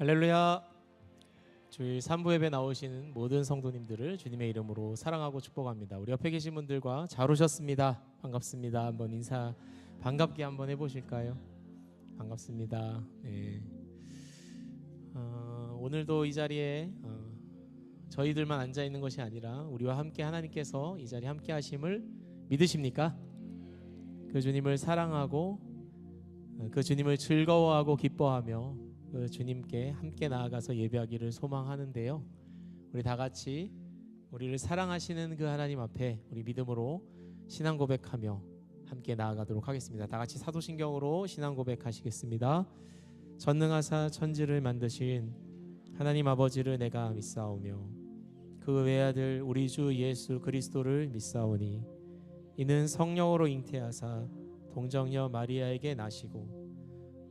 할렐루야. 주일 3부 예배 나오시는 모든 성도님들을 주님의 이름으로 사랑하고 축복합니다. 우리 옆에 계신 분들과 잘 오셨습니다. 반갑습니다. 한번 인사 반갑게 한번 해보실까요? 반갑습니다. 네. 오늘도 이 자리에 저희들만 앉아 있는 것이 아니라 우리와 함께 하나님께서 이 자리에 함께 하심을 믿으십니까? 그 주님을 사랑하고 그 주님을 즐거워하고 기뻐하며 그 주님께 함께 나아가서 예배하기를 소망하는데요. 우리 다 같이 우리를 사랑하시는 그 하나님 앞에 우리 믿음으로 신앙 고백하며 함께 나아가도록 하겠습니다. 다 같이 사도신경으로 신앙 고백하시겠습니다. 전능하사 천지를 만드신 하나님 아버지를 내가 믿사오며 그 외아들 우리 주 예수 그리스도를 믿사오니 이는 성령으로 잉태하사 동정녀 마리아에게 나시고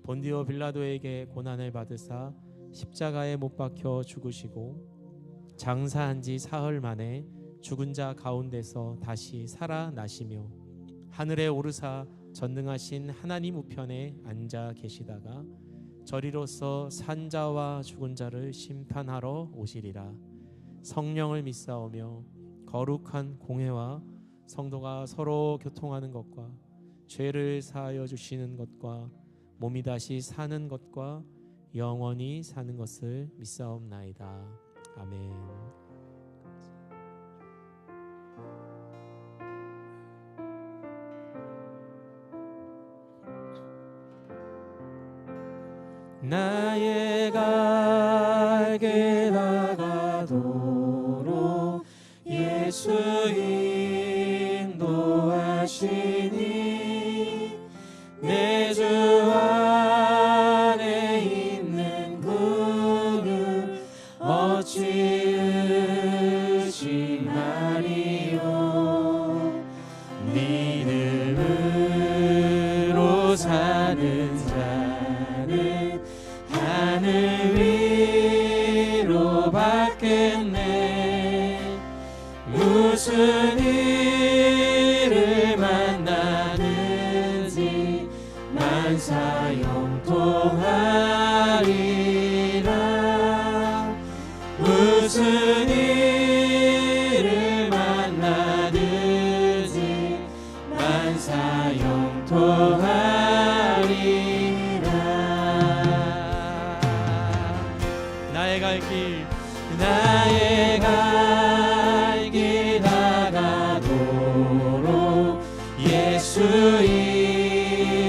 본디오 빌라도에게 고난을 받으사 십자가에 못 박혀 죽으시고 장사한 지 사흘 만에 죽은 자 가운데서 다시 살아나시며 하늘에 오르사 전능하신 하나님 우편에 앉아 계시다가 저리로서 산 자와 죽은 자를 심판하러 오시리라. 성령을 믿사오며 거룩한 공회와 성도가 서로 교통하는 것과 죄를 사하여 주시는 것과 몸이 다시 사는 것과 영원히 사는 것을 믿사옵나이다. 아멘. 나의 갈 길 나가도록 예수 인도하시니 내 주 안에 있는 그는 어찌 의심하리요. 믿음으로 사는 자는 하늘 위로 받겠네. 무슨 일을 만나든지 만사형통하리라. 무슨 일을 만나든지 만사형통하리라. 나의 갈 길 나가도록 예수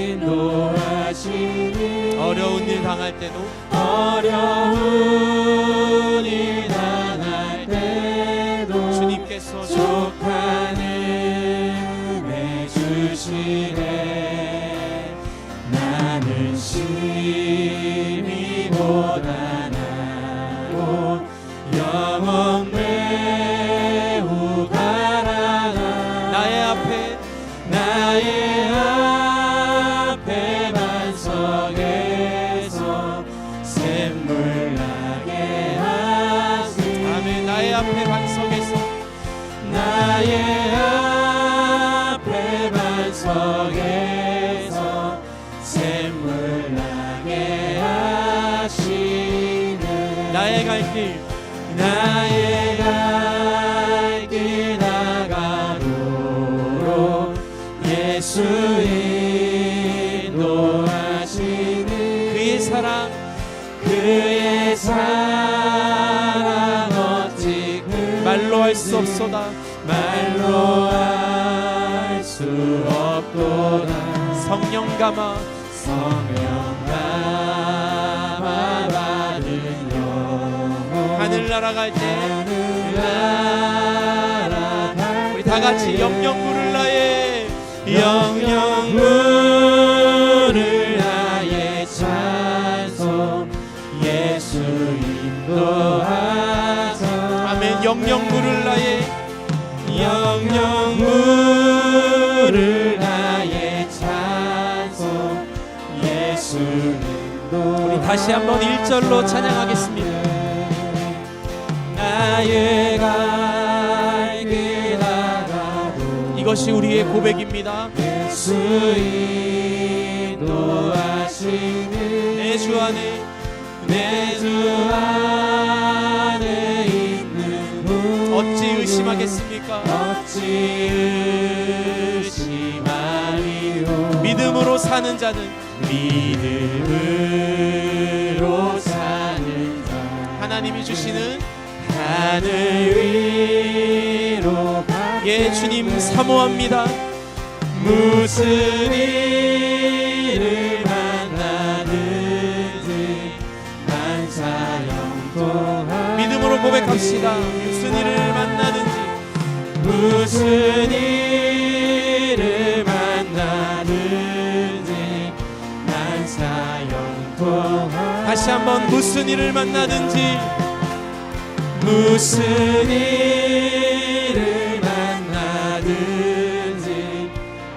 인도하시니 어려운 일 당할 때도 주님께서 족한 은혜 주시네. 나는 심히 고단하고 영혼 매우 가라가 나의 앞에 반석에서 샘물 나게 하시니. 아멘. 나의 앞에 반석에서 샘물 나게 하시네. 나의 갈 길 나가도록 예수 인도하시니 그의 사랑 어찌 말로 할 수 없소다. 말로 할 수 없도다. 성령 감아 받은 영혼 하늘나라 갈 때 우리 다 같이 영영 부를 나의 찬송 예수 인도하사. 아멘. 영영 부를 나의 찬송 예수 인도하사. 우리 다시 한번 1절로 찬양하겠습니다. 나의 갈 길 나가도록 이것이 우리의 고백입니다. 예수 인도하시니 내 주 안에 하시겠습니까? 어찌 의심하리요. 믿음으로 사는 자는 믿음으로 사는 자 하나님이 주시는 하늘 위로 예 주님 사모합니다. 무슨 일을 만나든지 만사형통하리. 믿음으로 고백합시다. 무슨 일을 만나든지 무슨 일을 만나든지 만사형통하리. 다시 한번 무슨 일을 만나든지 무슨 일을 만나든지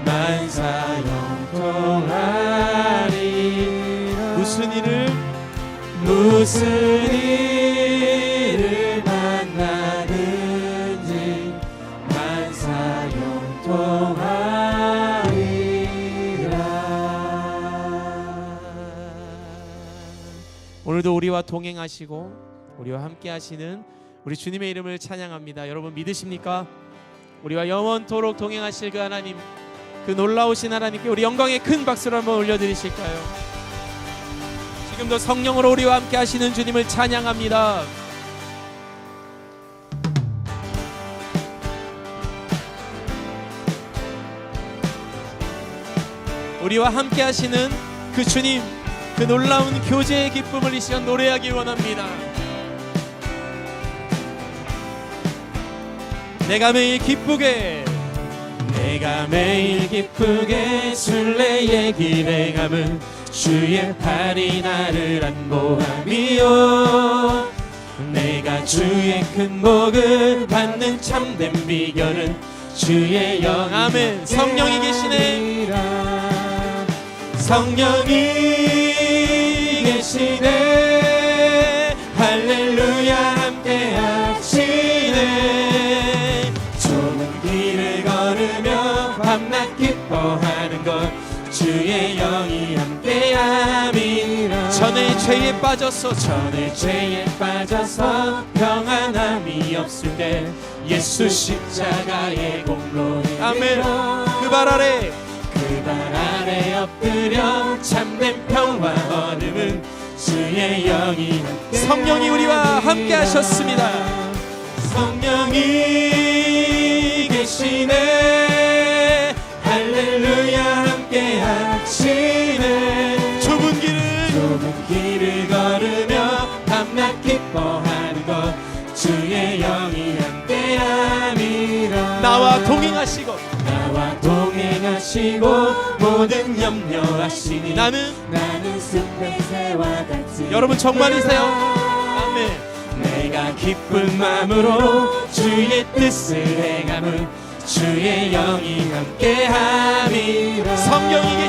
만사형통하리. 무슨 일을 만나든지 만사형통하리라. 오늘도 우리와 동행하시고 우리와 함께 하시는 우리 주님의 이름을 찬양합니다. 여러분 믿으십니까? 우리와 영원토록 동행하실 그 하나님, 그 놀라우신 하나님께 우리 영광의 큰 박수를 한번 올려드리실까요? 지금도 성령으로 우리와 함께 하시는 주님을 찬양합니다. 우리와 함께 하시는 그 주님, 그 놀라운 교제의 기쁨을 이 시간 노래하기 원합니다. 내가 매일 기쁘게 순례의 길에 가면 주의 팔이 나를 안보함이요. 내가 주의 큰 복을 받는 참된 비결은 주의 영. 아멘. 성령이 계시네. 성령이 계시네. 할렐루야 함께 하시네. 좁은 길을 걸으며 밤낮 기뻐하는 것 주의 영이 함께함이라. 전에 죄에 빠져서 평안함이 없을 때 예수 십자가의 공로에 아멘. 그 발 아래 엎드려 참된 평화 얻음은 주의 영이 함께. 성령이 우리와 함께 하셨습니다. 성령이 계시네. 할렐루야 함께 하시네. 좁은 길을 걸으며 밤낮 기뻐하는 것 주의 영이 함께함이라. 나와 동행하시고 모든 염려하시니 나는 숲의 새와 같이. 여러분 정말이세요? 아멘. 내가 기쁜 마음으로 주의 뜻을 행함은 주의 영이 함께함이라. 성령이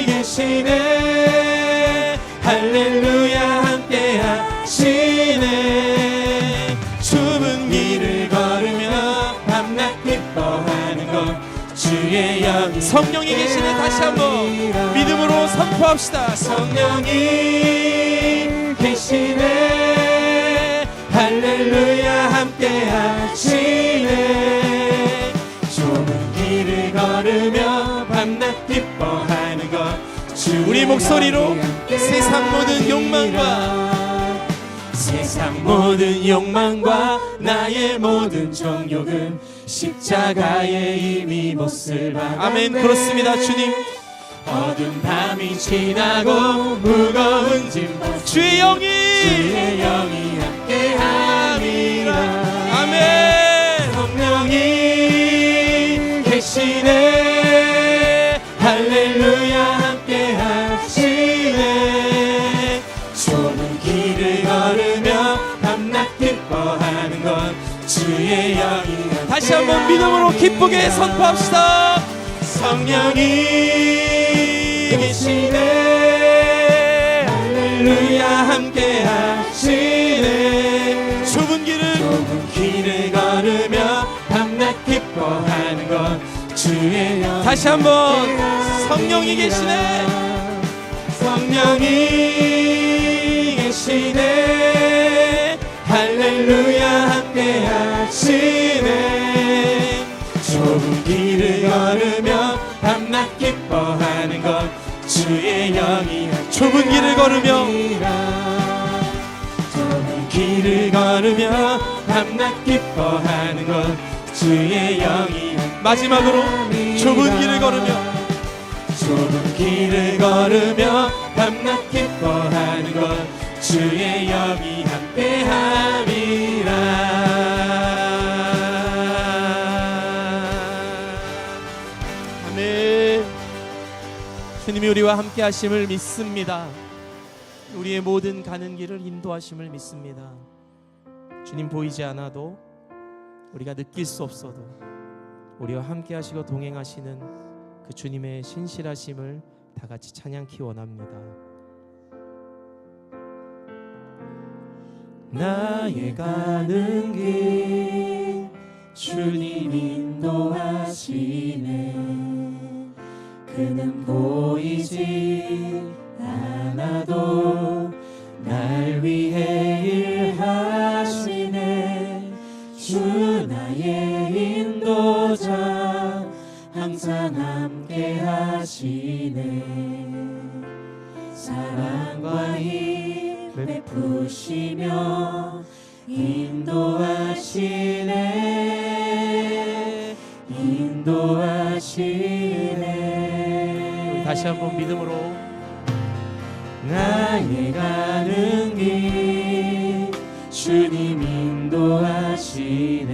계시네. 할렐루야 함께 하시네. 좁은 길을 걸으며 밤낮 기뻐하는 것 주의 영이. 성령이 계시네. 다시 한번 믿음으로 선포합시다. 성령이 계시네. 할렐루야 함께 하시네. 좁은 길을 걸으며 밤낮 기뻐하는 것 우리 목소리로 세상 모든 욕망과 나의 모든 정욕은 십자가에 이미 못을 박았네. 아멘. 그렇습니다. 주님, 어두운 밤이 지나고 무거운 짐 주의 영이 함께함이라. 아멘. 성령이 계시네. 할렐루야 함께 하시네. 좁은 길을 걸으며 밤낮 기뻐하는 것 주의 영이. 다시 한번 믿음으로 기쁘게 선포합시다. 성령이 계시네. 할렐루야 함께 하시네. 좁은 길을 걸으며 밤낮 기뻐하는 것 주의 영. 다시 한번 성령이 계시네. 성령이 계시네. 할렐루야 기뻐하는 것 주의 영이 좁은 길을 걸으며 좁은 길을 걸으며 밤낮 기뻐하는 것 주의 영이 마지막으로 좁은 길을 걸으며 좁은 길을 걸으며 밤낮 기뻐하는 것 주의 영이 함께함이라. 아멘. 주님이 우리와 함께 하심을 믿습니다. 우리의 모든 가는 길을 인도하심을 믿습니다. 주님 보이지 않아도 우리가 느낄 수 없어도 우리와 함께 하시고 동행하시는 그 주님의 신실하심을 다 같이 찬양키 원합니다. 나의 가는 길 주님 인도하시네. 그는 보이지 않아도 날 위해 일하시네. 주 나의 인도자 항상 함께 하시네. 사랑과 힘 베푸시며 인도하시네. 인도하시네. 다시 한번 믿음으로 나의 가는 길 주님 인도하시네.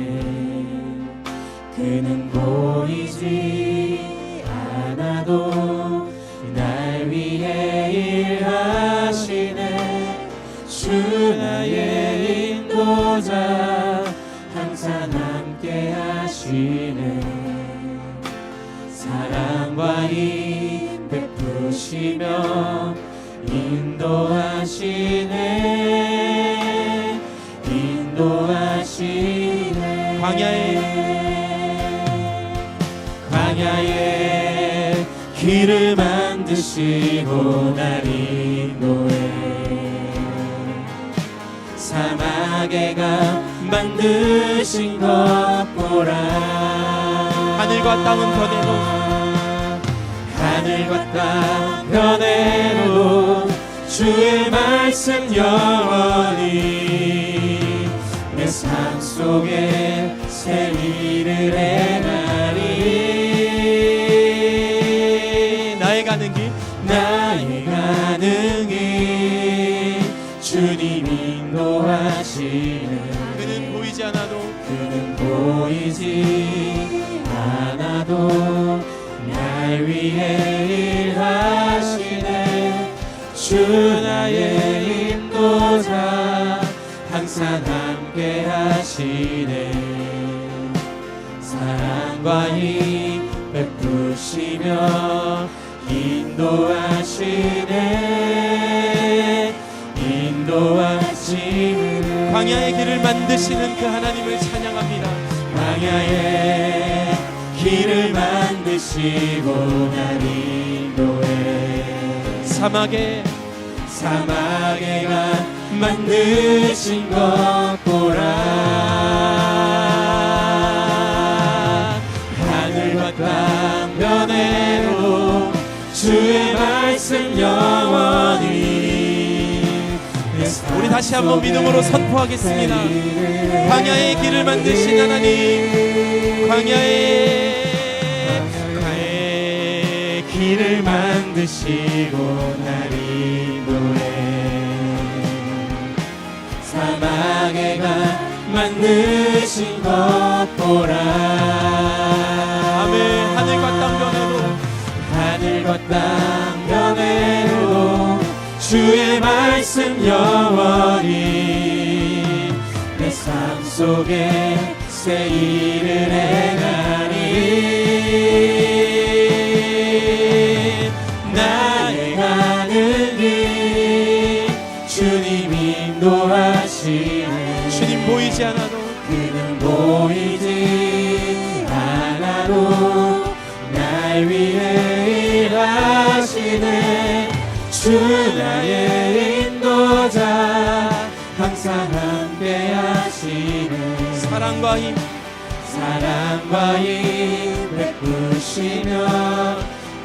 그는 보이지 않아도 날 위해 일하시네. 주 나의 인도자 항상 함께 하시네. 사랑과 힘 베푸시며 인도하시네. 인도하시네. 광야에 길을 만드시고 날 인도해. 사막에 가 만드신 것 보라. 하늘과 땅은 변해도 하늘과 땅 변해도 주의 말씀 영원히 내 삶 속에 새 일을 행하리. 나의 가는 길 나의 가는 길 주님 인도하시네. 그는 보이지 않아도 그는 보이지 않아도 날 위해 일하시네. 주 나의 인도자 항상 함께 하시네. 사랑과 힘 베푸시며 인도하시네. 인도하시네. 광야의 길을 만드시는 그 하나님을 찬양합니다. 광야에 길을 만드시고 날 인도해. 사막에 가 만드신 것 보라. 하늘과 땅 변해도 주의 말씀 영원히. 우리 다시 한번 믿음으로 선포하겠습니다. 광야의 길을 만드신 하나님, 광야의 길을 만드시고 날 인도해. 사막에 가 만드신 것 보라. 아멘. 하늘과 땅 변해도 주의 말씀 영원히 내 삶 속에 새 일을 행하리. 나의 가는 길 주님 인도하시네. 주님 보이지 않아도 그는 보이지 않아도 날 위해 일하시네. 주 나의 인도자 항상 함께 하시네. 사랑과 힘 베푸시며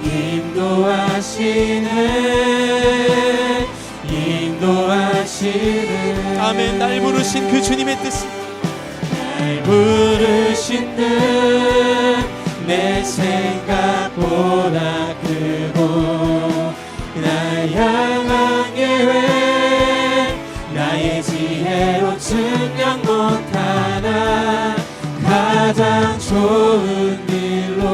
인도하시네. 아멘. 날 부르신 그 주님의 뜻이, 날 부르신 뜻 내 생각보다 크고 날 향한 계획 나의 지혜로 증명 못하나 가장 좋은 길로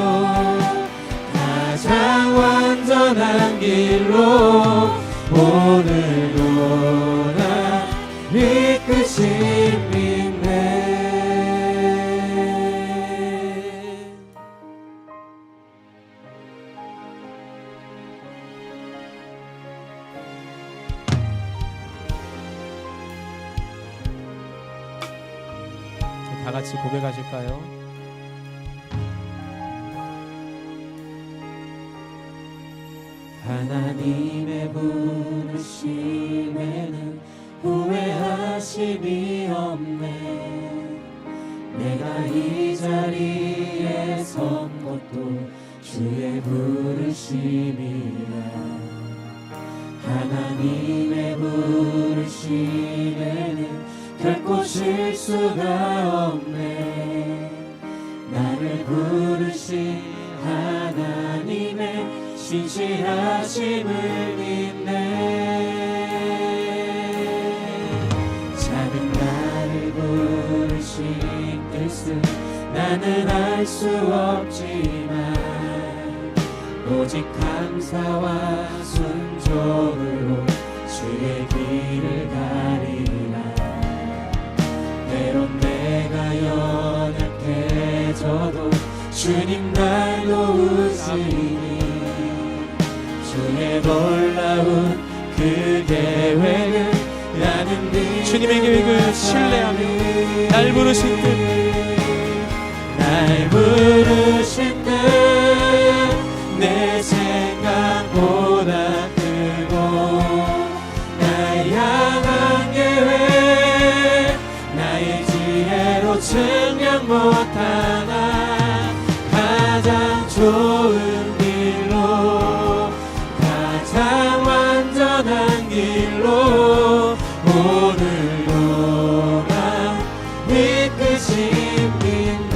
가장 완전한 길로 오늘도 날 이끄심이네. 다 같이 고백하실까요? 하나님의 부르심에는 후회하심이 없네. 내가 이 자리에 선 것도 주의 부르심이라. 하나님의 부르심에는 결코 실수가 없네. 나를 부르신 하나님의 신실하심을 믿네. 작은 나를 부르신 뜻은 나는 알 수 없지만 오직 감사와 순종으로 주의 길을 가리라. 때론 내가 연약해져도 주님 날 도우시니 주의 놀라운 그 계획을 나는 믿으며 주님의 계획을 신뢰하며 날 부르신 뜻, 날 부르신 뜻 내 생각보다 크고 날 향한 계획 나의 지혜로 증명 못하나 가장 좋은 길로 가장 완전한 길로 오늘도 나 이끄심인데.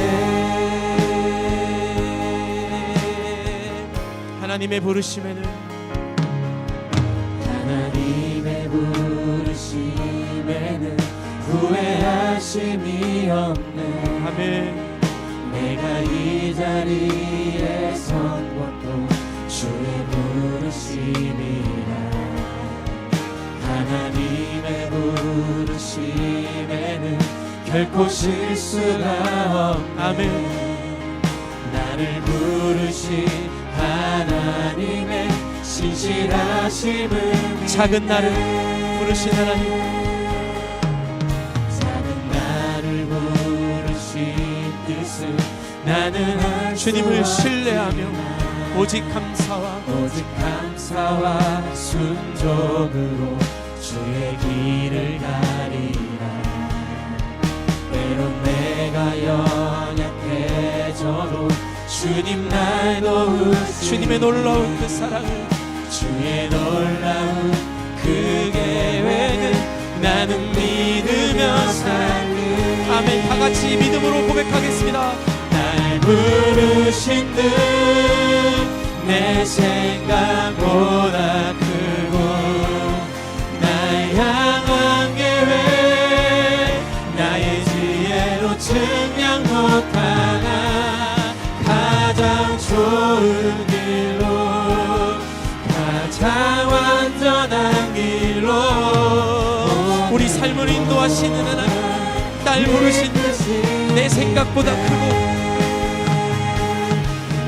하나님의 부르심에는 하나님의 부르심에는 후회하심이 없네. 아멘. 내가 이 자리에 선 것도 주의 부르심이라. 하나님의 부르심에는 결코 실수가 없네. 아멘. 나를 부르신 하나님의 신실하심을 작은 나를 부르신 하나님, 작은 나를 부르신 뜻은 나는 알 수 주님을 없지만 신뢰하며 오직 감사와 순종으로 주의 길을 가리라. 때론 내가 연약해져도 주님 날 도우시니 주님의 놀라운 그 사랑을, 주의 놀라운 그 계획을 나는 믿으며 살리. 아멘. 다 같이 믿음으로 고백하겠습니다. 날 부르신 듯 내 생각보다 크고 날 향한 계획 나의 지혜로 증명 못하나 가장 좋은 길로 가장 완전한 길로 우리 삶을 인도하시는 하나님, 날 부르신 내 생각보다 크고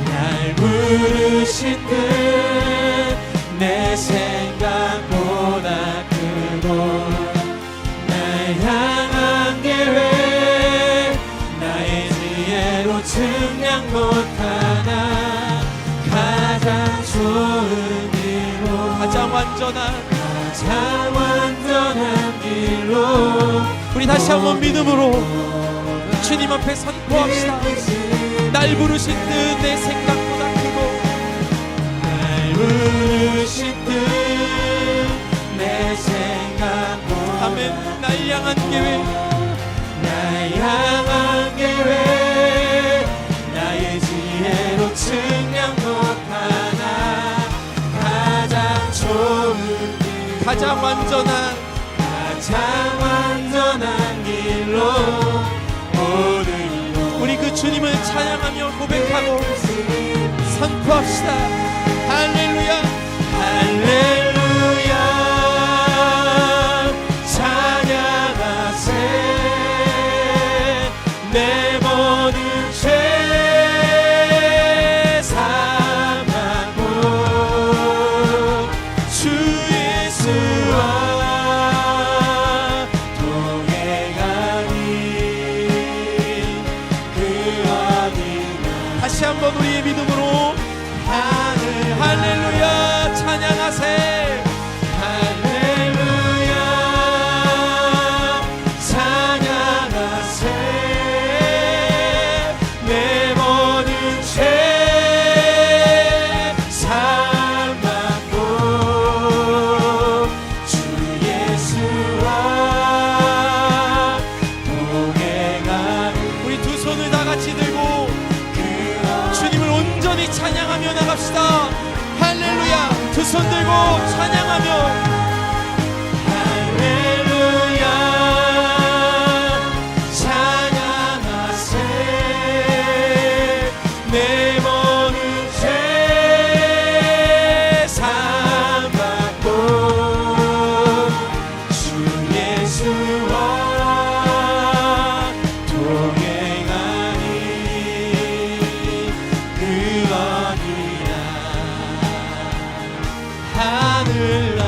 날 부르신 듯 내 생각보다 크고 날 향한 계획 나의 지혜로 증명 못하나 가장 좋은 길로 가장 완전한, 가장 완전한 길로 우리 다시 한번 믿음으로 주님 앞에 선포합시다. 날 부르신 뜻 내 생각보다 크고 부르신 뜻내 생각보다 아멘. 날 향한 계획, 날 향한 계획 나의 지혜로 측량 못하나 가장 좋은 길 가장 완전한 길로 오늘도 우리 그 주님을 찬양하며 고백하고 선포합시다. 할렐루야, 할렐루야 찬양하세 내 모든 죄 사함하고 주 예수와 다시 한번 우리의 믿음으로 할렐루야 찬양하세. 할렐루야 찬양하세 내 모든 죄 사함받고 주 예수와 동행하는 우리 두 손을 다 같이 들고 주님을 온전히 찬양하며 나갑시다. 할렐루야. 두 손 들고 찬양하며 할렐루야 찬양하세 내 모든 죄 사함받고 주 예수와 동행하니 그 어디나 하늘나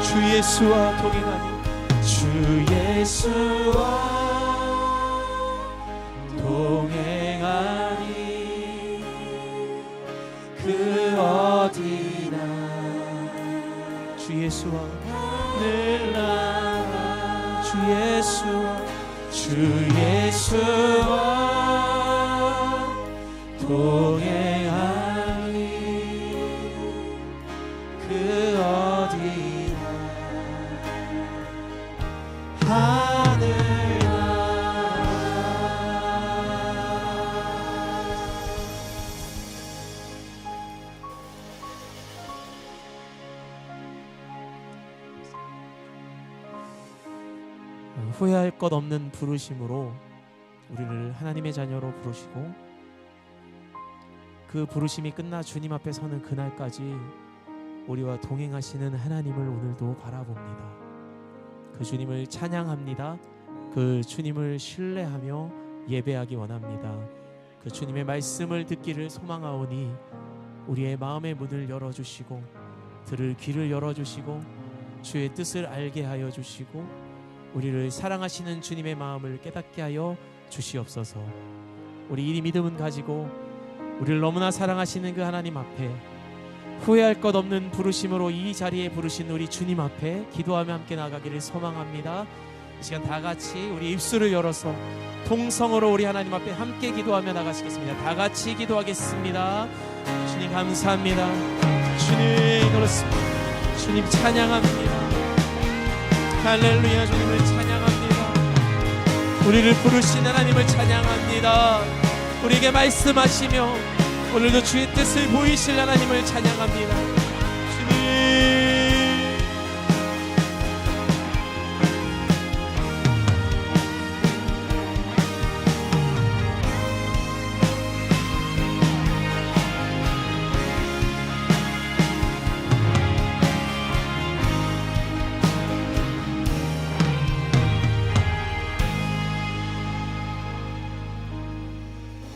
주 예수와 동행하니 주 예수와 동행하니 그 어디나 주 예수와 하늘나라 주 예수와 주 예수와 동행하니 그 어디나 후회할 것 없는 부르심으로 우리를 하나님의 자녀로 부르시고 그 부르심이 끝나 주님 앞에 서는 그날까지 우리와 동행하시는 하나님을 오늘도 바라봅니다. 그 주님을 찬양합니다. 그 주님을 신뢰하며 예배하기 원합니다. 그 주님의 말씀을 듣기를 소망하오니 우리의 마음의 문을 열어주시고 들을 귀를 열어주시고 주의 뜻을 알게 하여 주시고 우리를 사랑하시는 주님의 마음을 깨닫게 하여 주시옵소서. 우리 이 믿음은 가지고 우리를 너무나 사랑하시는 그 하나님 앞에 후회할 것 없는 부르심으로 이 자리에 부르신 우리 주님 앞에 기도하며 함께 나가기를 소망합니다. 이 시간 다 같이 우리 입술을 열어서 통성으로 우리 하나님 앞에 함께 기도하며 나가시겠습니다. 다 같이 기도하겠습니다. 주님 감사합니다. 주님 그렇습니다. 주님 찬양합니다. 할렐루야. 주님을 찬양합니다. 우리를 부르신 하나님을 찬양합니다. 우리에게 말씀하시며 오늘도 주의 뜻을 보이실 하나님을 찬양합니다. 주님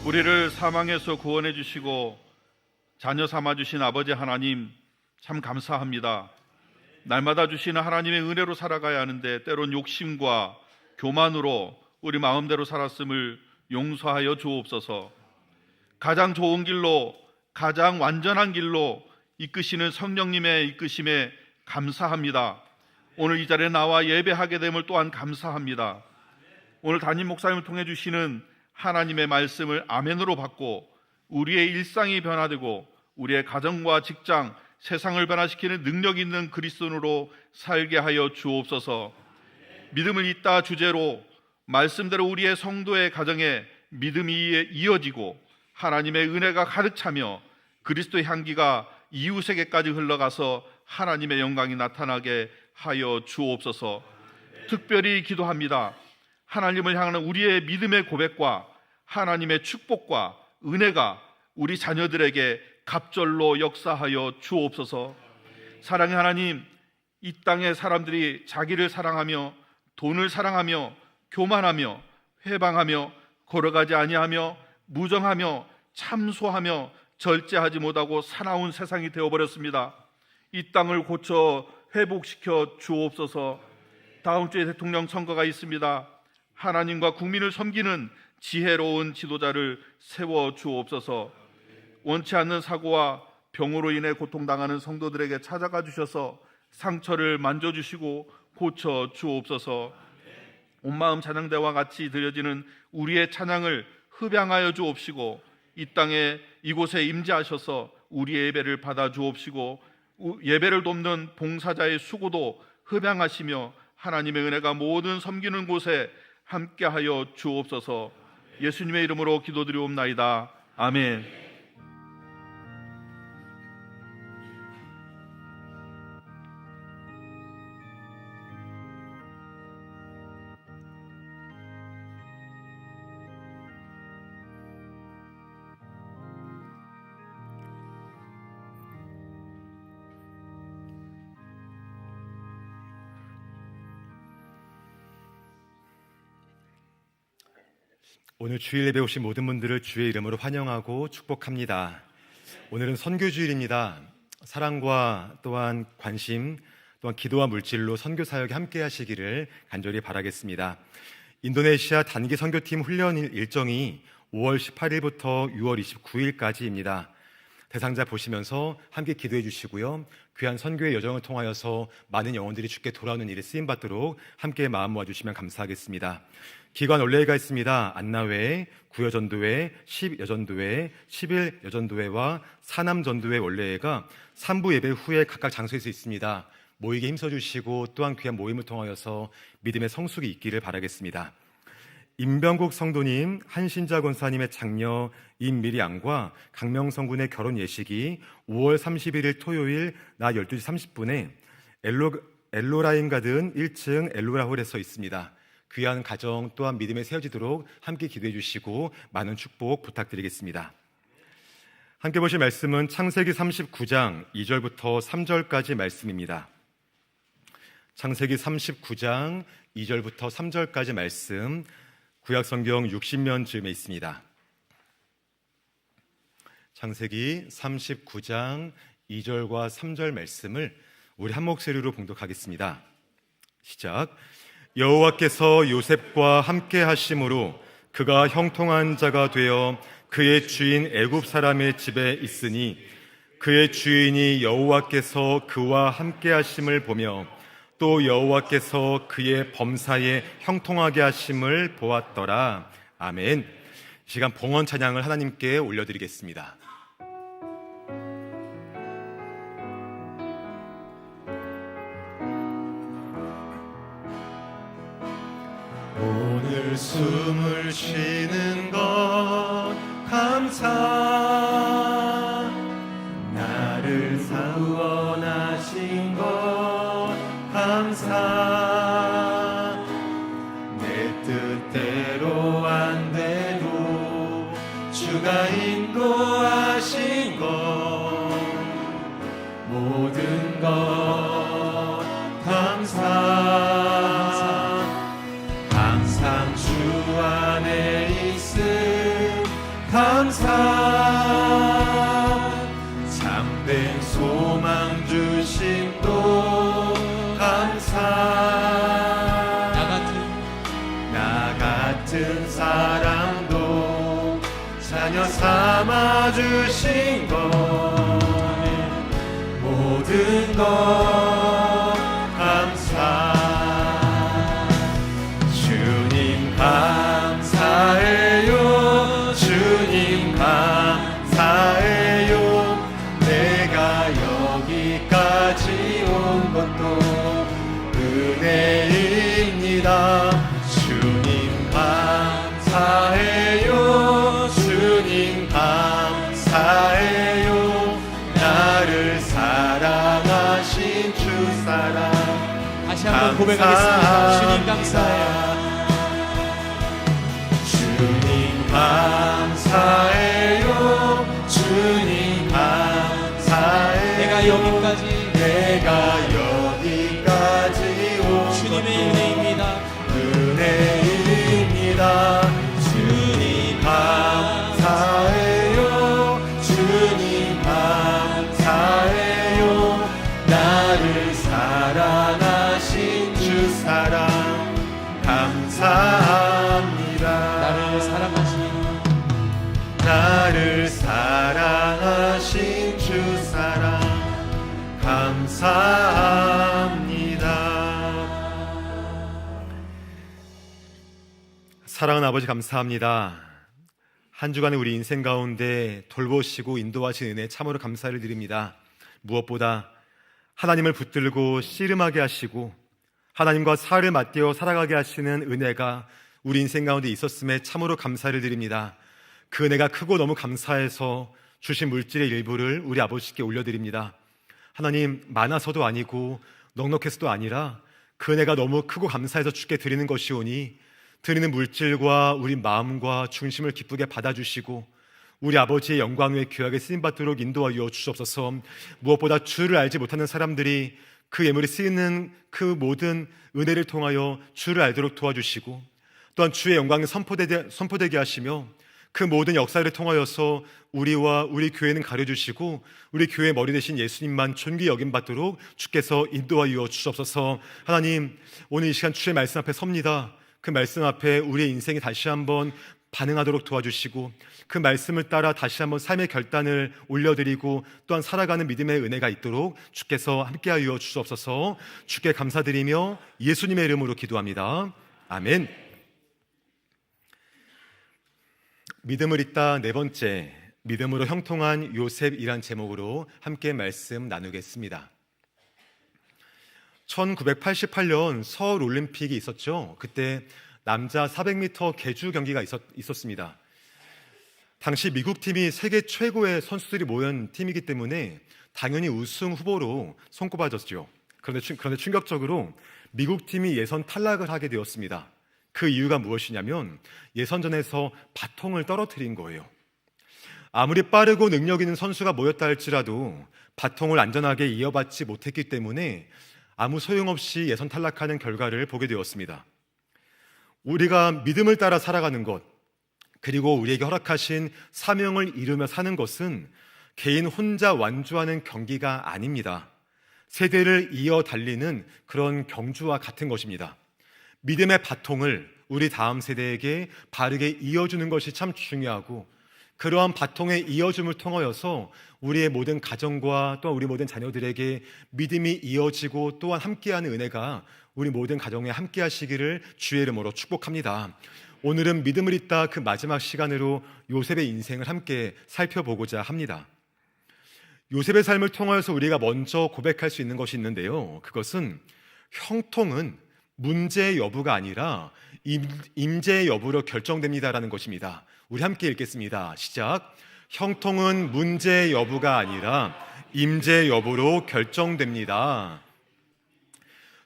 우리를 사망에서 구원해 주시고 자녀 삼아 주신 아버지 하나님 참 감사합니다. 날마다 주시는 하나님의 은혜로 살아가야 하는데 때론 욕심과 교만으로 우리 마음대로 살았음을 용서하여 주옵소서. 가장 좋은 길로 가장 완전한 길로 이끄시는 성령님의 이끄심에 감사합니다. 오늘 이 자리에 나와 예배하게 됨을 또한 감사합니다. 오늘 담임 목사님을 통해 주시는 하나님의 말씀을 아멘으로 받고 우리의 일상이 변화되고 우리의 가정과 직장, 세상을 변화시키는 능력 있는 그리스도인으로 살게 하여 주옵소서. 믿음을 잇다 주제로 말씀대로 우리의 성도의 가정에 믿음이 이어지고 하나님의 은혜가 가득 차며 그리스도의 향기가 이웃에게까지 흘러가서 하나님의 영광이 나타나게 하여 주옵소서. 특별히 기도합니다. 하나님을 향하는 우리의 믿음의 고백과 하나님의 축복과 은혜가 우리 자녀들에게 갑절로 역사하여 주옵소서. 사랑의 하나님, 이 땅의 사람들이 자기를 사랑하며 돈을 사랑하며 교만하며 회방하며 걸어가지 아니하며 무정하며 참소하며 절제하지 못하고 사나운 세상이 되어버렸습니다. 이 땅을 고쳐 회복시켜 주옵소서. 다음 주에 대통령 선거가 있습니다. 하나님과 국민을 섬기는 지혜로운 지도자를 세워 주옵소서. 원치 않는 사고와 병으로 인해 고통당하는 성도들에게 찾아가 주셔서 상처를 만져주시고 고쳐 주옵소서. 온 마음 찬양대와 같이 드려지는 우리의 찬양을 흡양하여 주옵시고 이 땅에 이곳에 임재하셔서 우리의 예배를 받아 주옵시고 예배를 돕는 봉사자의 수고도 흡양하시며 하나님의 은혜가 모든 섬기는 곳에 함께하여 주옵소서. 예수님의 이름으로 기도드리옵나이다. 아멘. 오늘 주일 예배 오신 모든 분들을 주의 이름으로 환영하고 축복합니다. 오늘은 선교주일입니다. 사랑과 또한 관심, 또한 기도와 물질로 선교 사역에 함께 하시기를 간절히 바라겠습니다. 인도네시아 단기 선교팀 훈련 일정이 5월 18일부터 6월 29일까지입니다. 대상자 보시면서 함께 기도해 주시고요. 귀한 선교의 여정을 통하여서 많은 영혼들이 주께 돌아오는 일에 쓰임받도록 함께 마음 모아주시면 감사하겠습니다. 기관 원례회가 있습니다. 안나회, 구여전도회, 10여전도회, 11여전도회와 사남전도회 원례회가 3부 예배 후에 각각 장소에서 있습니다. 모이게 힘써주시고 또한 귀한 모임을 통하여서 믿음의 성숙이 있기를 바라겠습니다. 임병국 성도님, 한신자 권사님의 장녀 임미리양과 강명성 군의 결혼 예식이 5월 31일 토요일 낮 12시 30분에 엘로라인 가든 1층 엘로라홀에서 있습니다. 귀한 가정 또한 믿음에 세워지도록 함께 기도해 주시고 많은 축복 부탁드리겠습니다. 함께 보실 말씀은 창세기 39장 2절부터 3절까지 말씀입니다. 창세기 39장 2절부터 3절까지 말씀, 구약성경 60면 즈음에 있습니다. 창세기 39장 2절과 3절 말씀을 우리 한 목소리로 봉독하겠습니다. 시작. 여호와께서 요셉과 함께 하심으로 그가 형통한 자가 되어 그의 주인 애굽 사람의 집에 있으니 그의 주인이 여호와께서 그와 함께 하심을 보며 또 여호와께서 그의 범사에 형통하게 하심을 보았더라. 아멘. 이 시간 봉헌 찬양을 하나님께 올려드리겠습니다. 오늘 숨을 쉬는 것 감사, 나를 사원하신 것 감사, 내 뜻대로 안 돼도 주가 인도하신 것 모든 것 감사. 항상 주 안에 있음 감사, 참된 소망 주심도 감사, 나 같은 사람도 자녀 삼아 주신 것 모든 것 감사. 주님 감사해요, 주님 감사해요, 감사합니다. 주님 감사해요. 주님 감사해요. 나를 사랑하신 주 사랑 다시 한번 고백하겠습니다. 주님 감사해요. 주님 감사해요. 주님 감사해요. 내가 여기까지 온 주님의 은혜입니다. 은혜입니다. 주님 감사해요. 주님 감사해요. 나를 사랑하신 주 사랑 감사합니다. 나를 사랑하신 주 사랑 감사합니다. 사랑하는 아버지 감사합니다. 한 주간의 우리 인생 가운데 돌보시고 인도하신 은혜 참으로 감사를 드립니다. 무엇보다 하나님을 붙들고 씨름하게 하시고 하나님과 살을 맞대어 살아가게 하시는 은혜가 우리 인생 가운데 있었음에 참으로 감사를 드립니다. 그 은혜가 크고 너무 감사해서 주신 물질의 일부를 우리 아버지께 올려드립니다. 하나님, 많아서도 아니고 넉넉해서도 아니라 그 은혜가 너무 크고 감사해서 주께 드리는 것이오니 드리는 물질과 우리 마음과 중심을 기쁘게 받아주시고 우리 아버지의 영광 외에 귀하게 쓰임받도록 인도하여 주옵소서. 무엇보다 주를 알지 못하는 사람들이 그 예물이 쓰이는 그 모든 은혜를 통하여 주를 알도록 도와주시고 또한 주의 영광이 선포되게 하시며 그 모든 역사를 통하여서 우리와 우리 교회는 가려주시고 우리 교회의 머리 되신 예수님만 존귀 여김받도록 주께서 인도하여 주옵소서. 하나님, 오늘 이 시간 주의 말씀 앞에 섭니다. 그 말씀 앞에 우리의 인생이 다시 한번 반응하도록 도와주시고 그 말씀을 따라 다시 한번 삶의 결단을 올려드리고 또한 살아가는 믿음의 은혜가 있도록 주께서 함께하여 주옵소서. 주께 감사드리며 예수님의 이름으로 기도합니다. 아멘. 믿음을 잇다 네 번째, 믿음으로 형통한 요셉이란 제목으로 함께 말씀 나누겠습니다. 1988년 서울 올림픽이 있었죠. 그때 남자 400m 계주 경기가 있었습니다. 당시 미국 팀이 세계 최고의 선수들이 모인 팀이기 때문에 당연히 우승 후보로 손꼽아졌죠. 그런데 충격적으로 미국 팀이 예선 탈락을 하게 되었습니다. 그 이유가 무엇이냐면 예선전에서 바통을 떨어뜨린 거예요. 아무리 빠르고 능력 있는 선수가 모였다 할지라도 바통을 안전하게 이어받지 못했기 때문에 아무 소용없이 예선 탈락하는 결과를 보게 되었습니다. 우리가 믿음을 따라 살아가는 것, 그리고 우리에게 허락하신 사명을 이루며 사는 것은 개인 혼자 완주하는 경기가 아닙니다. 세대를 이어 달리는 그런 경주와 같은 것입니다. 믿음의 바통을 우리 다음 세대에게 바르게 이어주는 것이 참 중요하고 그러한 바통의 이어줌을 통하여서 우리의 모든 가정과 또한 우리 모든 자녀들에게 믿음이 이어지고 또한 함께하는 은혜가 우리 모든 가정에 함께하시기를 주의 이름으로 축복합니다. 오늘은 믿음을 잇다 그 마지막 시간으로 요셉의 인생을 함께 살펴보고자 합니다. 요셉의 삶을 통하여서 우리가 먼저 고백할 수 있는 것이 있는데요. 그것은 형통은 문제의 여부가 아니라 임재의 여부로 결정됩니다라는 것입니다. 우리 함께 읽겠습니다. 시작. 형통은 문제의 여부가 아니라 임재의 여부로 결정됩니다.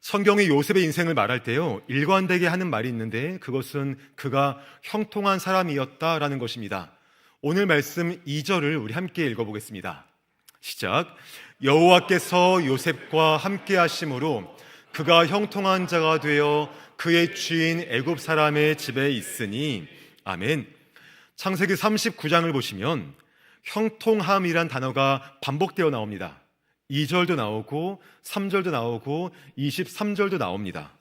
성경이 요셉의 인생을 말할 때요, 일관되게 하는 말이 있는데 그것은 그가 형통한 사람이었다라는 것입니다. 오늘 말씀 2절을 우리 함께 읽어보겠습니다. 시작. 여호와께서 요셉과 함께 하심으로 그가 형통한 자가 되어 그의 주인 애굽 사람의 집에 있으니. 아멘. 창세기 39장을 보시면 형통함이란 단어가 반복되어 나옵니다. 2절도 나오고 3절도 나오고 23절도 나옵니다.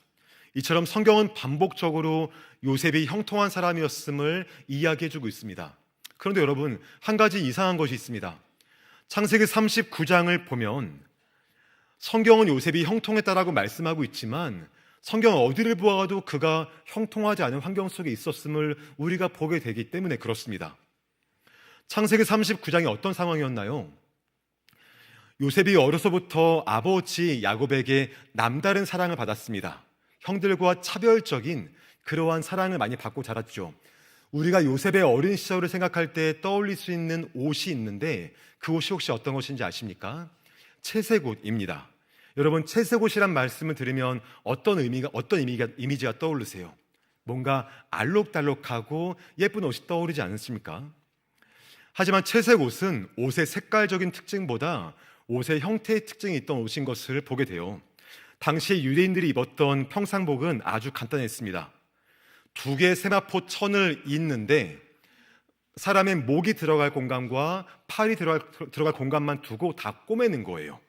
이처럼 성경은 반복적으로 요셉이 형통한 사람이었음을 이야기해주고 있습니다. 그런데 여러분, 한 가지 이상한 것이 있습니다. 창세기 39장을 보면 성경은 요셉이 형통했다라고 말씀하고 있지만 성경 어디를 보아도 그가 형통하지 않은 환경 속에 있었음을 우리가 보게 되기 때문에 그렇습니다. 창세기 39장이 어떤 상황이었나요? 요셉이 어려서부터 아버지 야곱에게 남다른 사랑을 받았습니다. 형들과 차별적인 그러한 사랑을 많이 받고 자랐죠. 우리가 요셉의 어린 시절을 생각할 때 떠올릴 수 있는 옷이 있는데 그 옷이 혹시 어떤 것인지 아십니까? 채색옷입니다. 여러분, 채색옷이란 말씀을 들으면 어떤 이미지가 떠오르세요? 뭔가 알록달록하고 예쁜 옷이 떠오르지 않습니까? 하지만 채색옷은 옷의 색깔적인 특징보다 옷의 형태의 특징이 있던 옷인 것을 보게 돼요. 당시 유대인들이 입었던 평상복은 아주 간단했습니다. 2개의 세마포 천을 잇는데 사람의 목이 들어갈 공간과 팔이 들어갈 공간만 두고 다 꼬매는 거예요.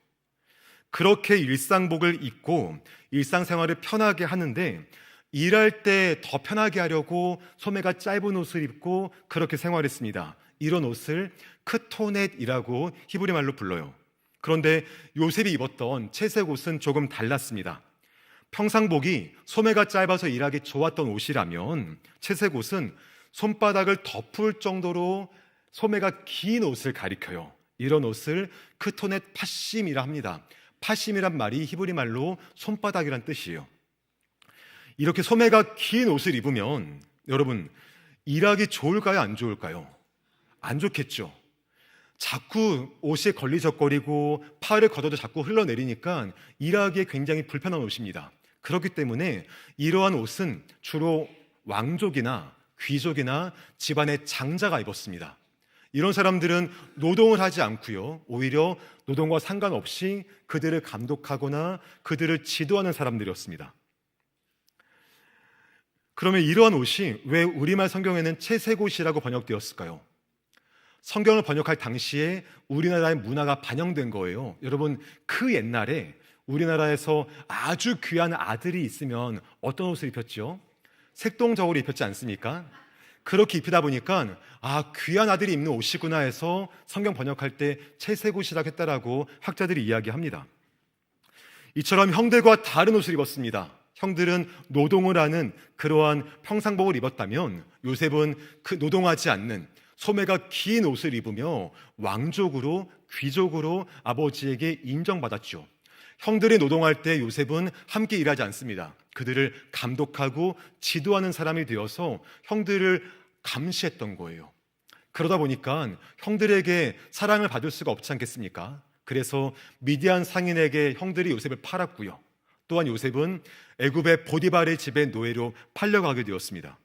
그렇게 일상복을 입고 일상생활을 편하게 하는데 일할 때 더 편하게 하려고 소매가 짧은 옷을 입고 그렇게 생활했습니다. 이런 옷을 크토넷이라고 히브리 말로 불러요. 그런데 요셉이 입었던 채색 옷은 조금 달랐습니다. 평상복이 소매가 짧아서 일하기 좋았던 옷이라면 채색 옷은 손바닥을 덮을 정도로 소매가 긴 옷을 가리켜요. 이런 옷을 크토넷 파심이라 합니다. 파심이란 말이 히브리 말로 손바닥이란 뜻이에요. 이렇게 소매가 긴 옷을 입으면 여러분, 일하기 좋을까요? 안 좋을까요? 안 좋겠죠. 자꾸 옷에 걸리적거리고 팔을 걷어도 자꾸 흘러내리니까 일하기에 굉장히 불편한 옷입니다. 그렇기 때문에 이러한 옷은 주로 왕족이나 귀족이나 집안의 장자가 입었습니다. 이런 사람들은 노동을 하지 않고요, 오히려 노동과 상관없이 그들을 감독하거나 그들을 지도하는 사람들이었습니다. 그러면 이러한 옷이 왜 우리말 성경에는 채색옷이라고 번역되었을까요? 성경을 번역할 당시에 우리나라의 문화가 반영된 거예요. 여러분, 그 옛날에 우리나라에서 아주 귀한 아들이 있으면 어떤 옷을 입혔죠? 색동저고리 입혔지 않습니까? 그렇게 입히다 보니까 귀한 아들이 입는 옷이구나 해서 성경 번역할 때 채색옷이라고 했다라고 학자들이 이야기합니다. 이처럼 형들과 다른 옷을 입었습니다. 형들은 노동을 하는 그러한 평상복을 입었다면 요셉은 그 노동하지 않는 소매가 긴 옷을 입으며 왕족으로, 귀족으로 아버지에게 인정받았죠. 형들이 노동할 때 요셉은 함께 일하지 않습니다. 그들을 감독하고 지도하는 사람이 되어서 형들을 감시했던 거예요. 그러다 보니까 형들에게 사랑을 받을 수가 없지 않겠습니까? 그래서 미디안 상인에게 형들이 요셉을 팔았고요. 또한 요셉은 애굽의 보디발의 집에 노예로 팔려가게 되었습니다.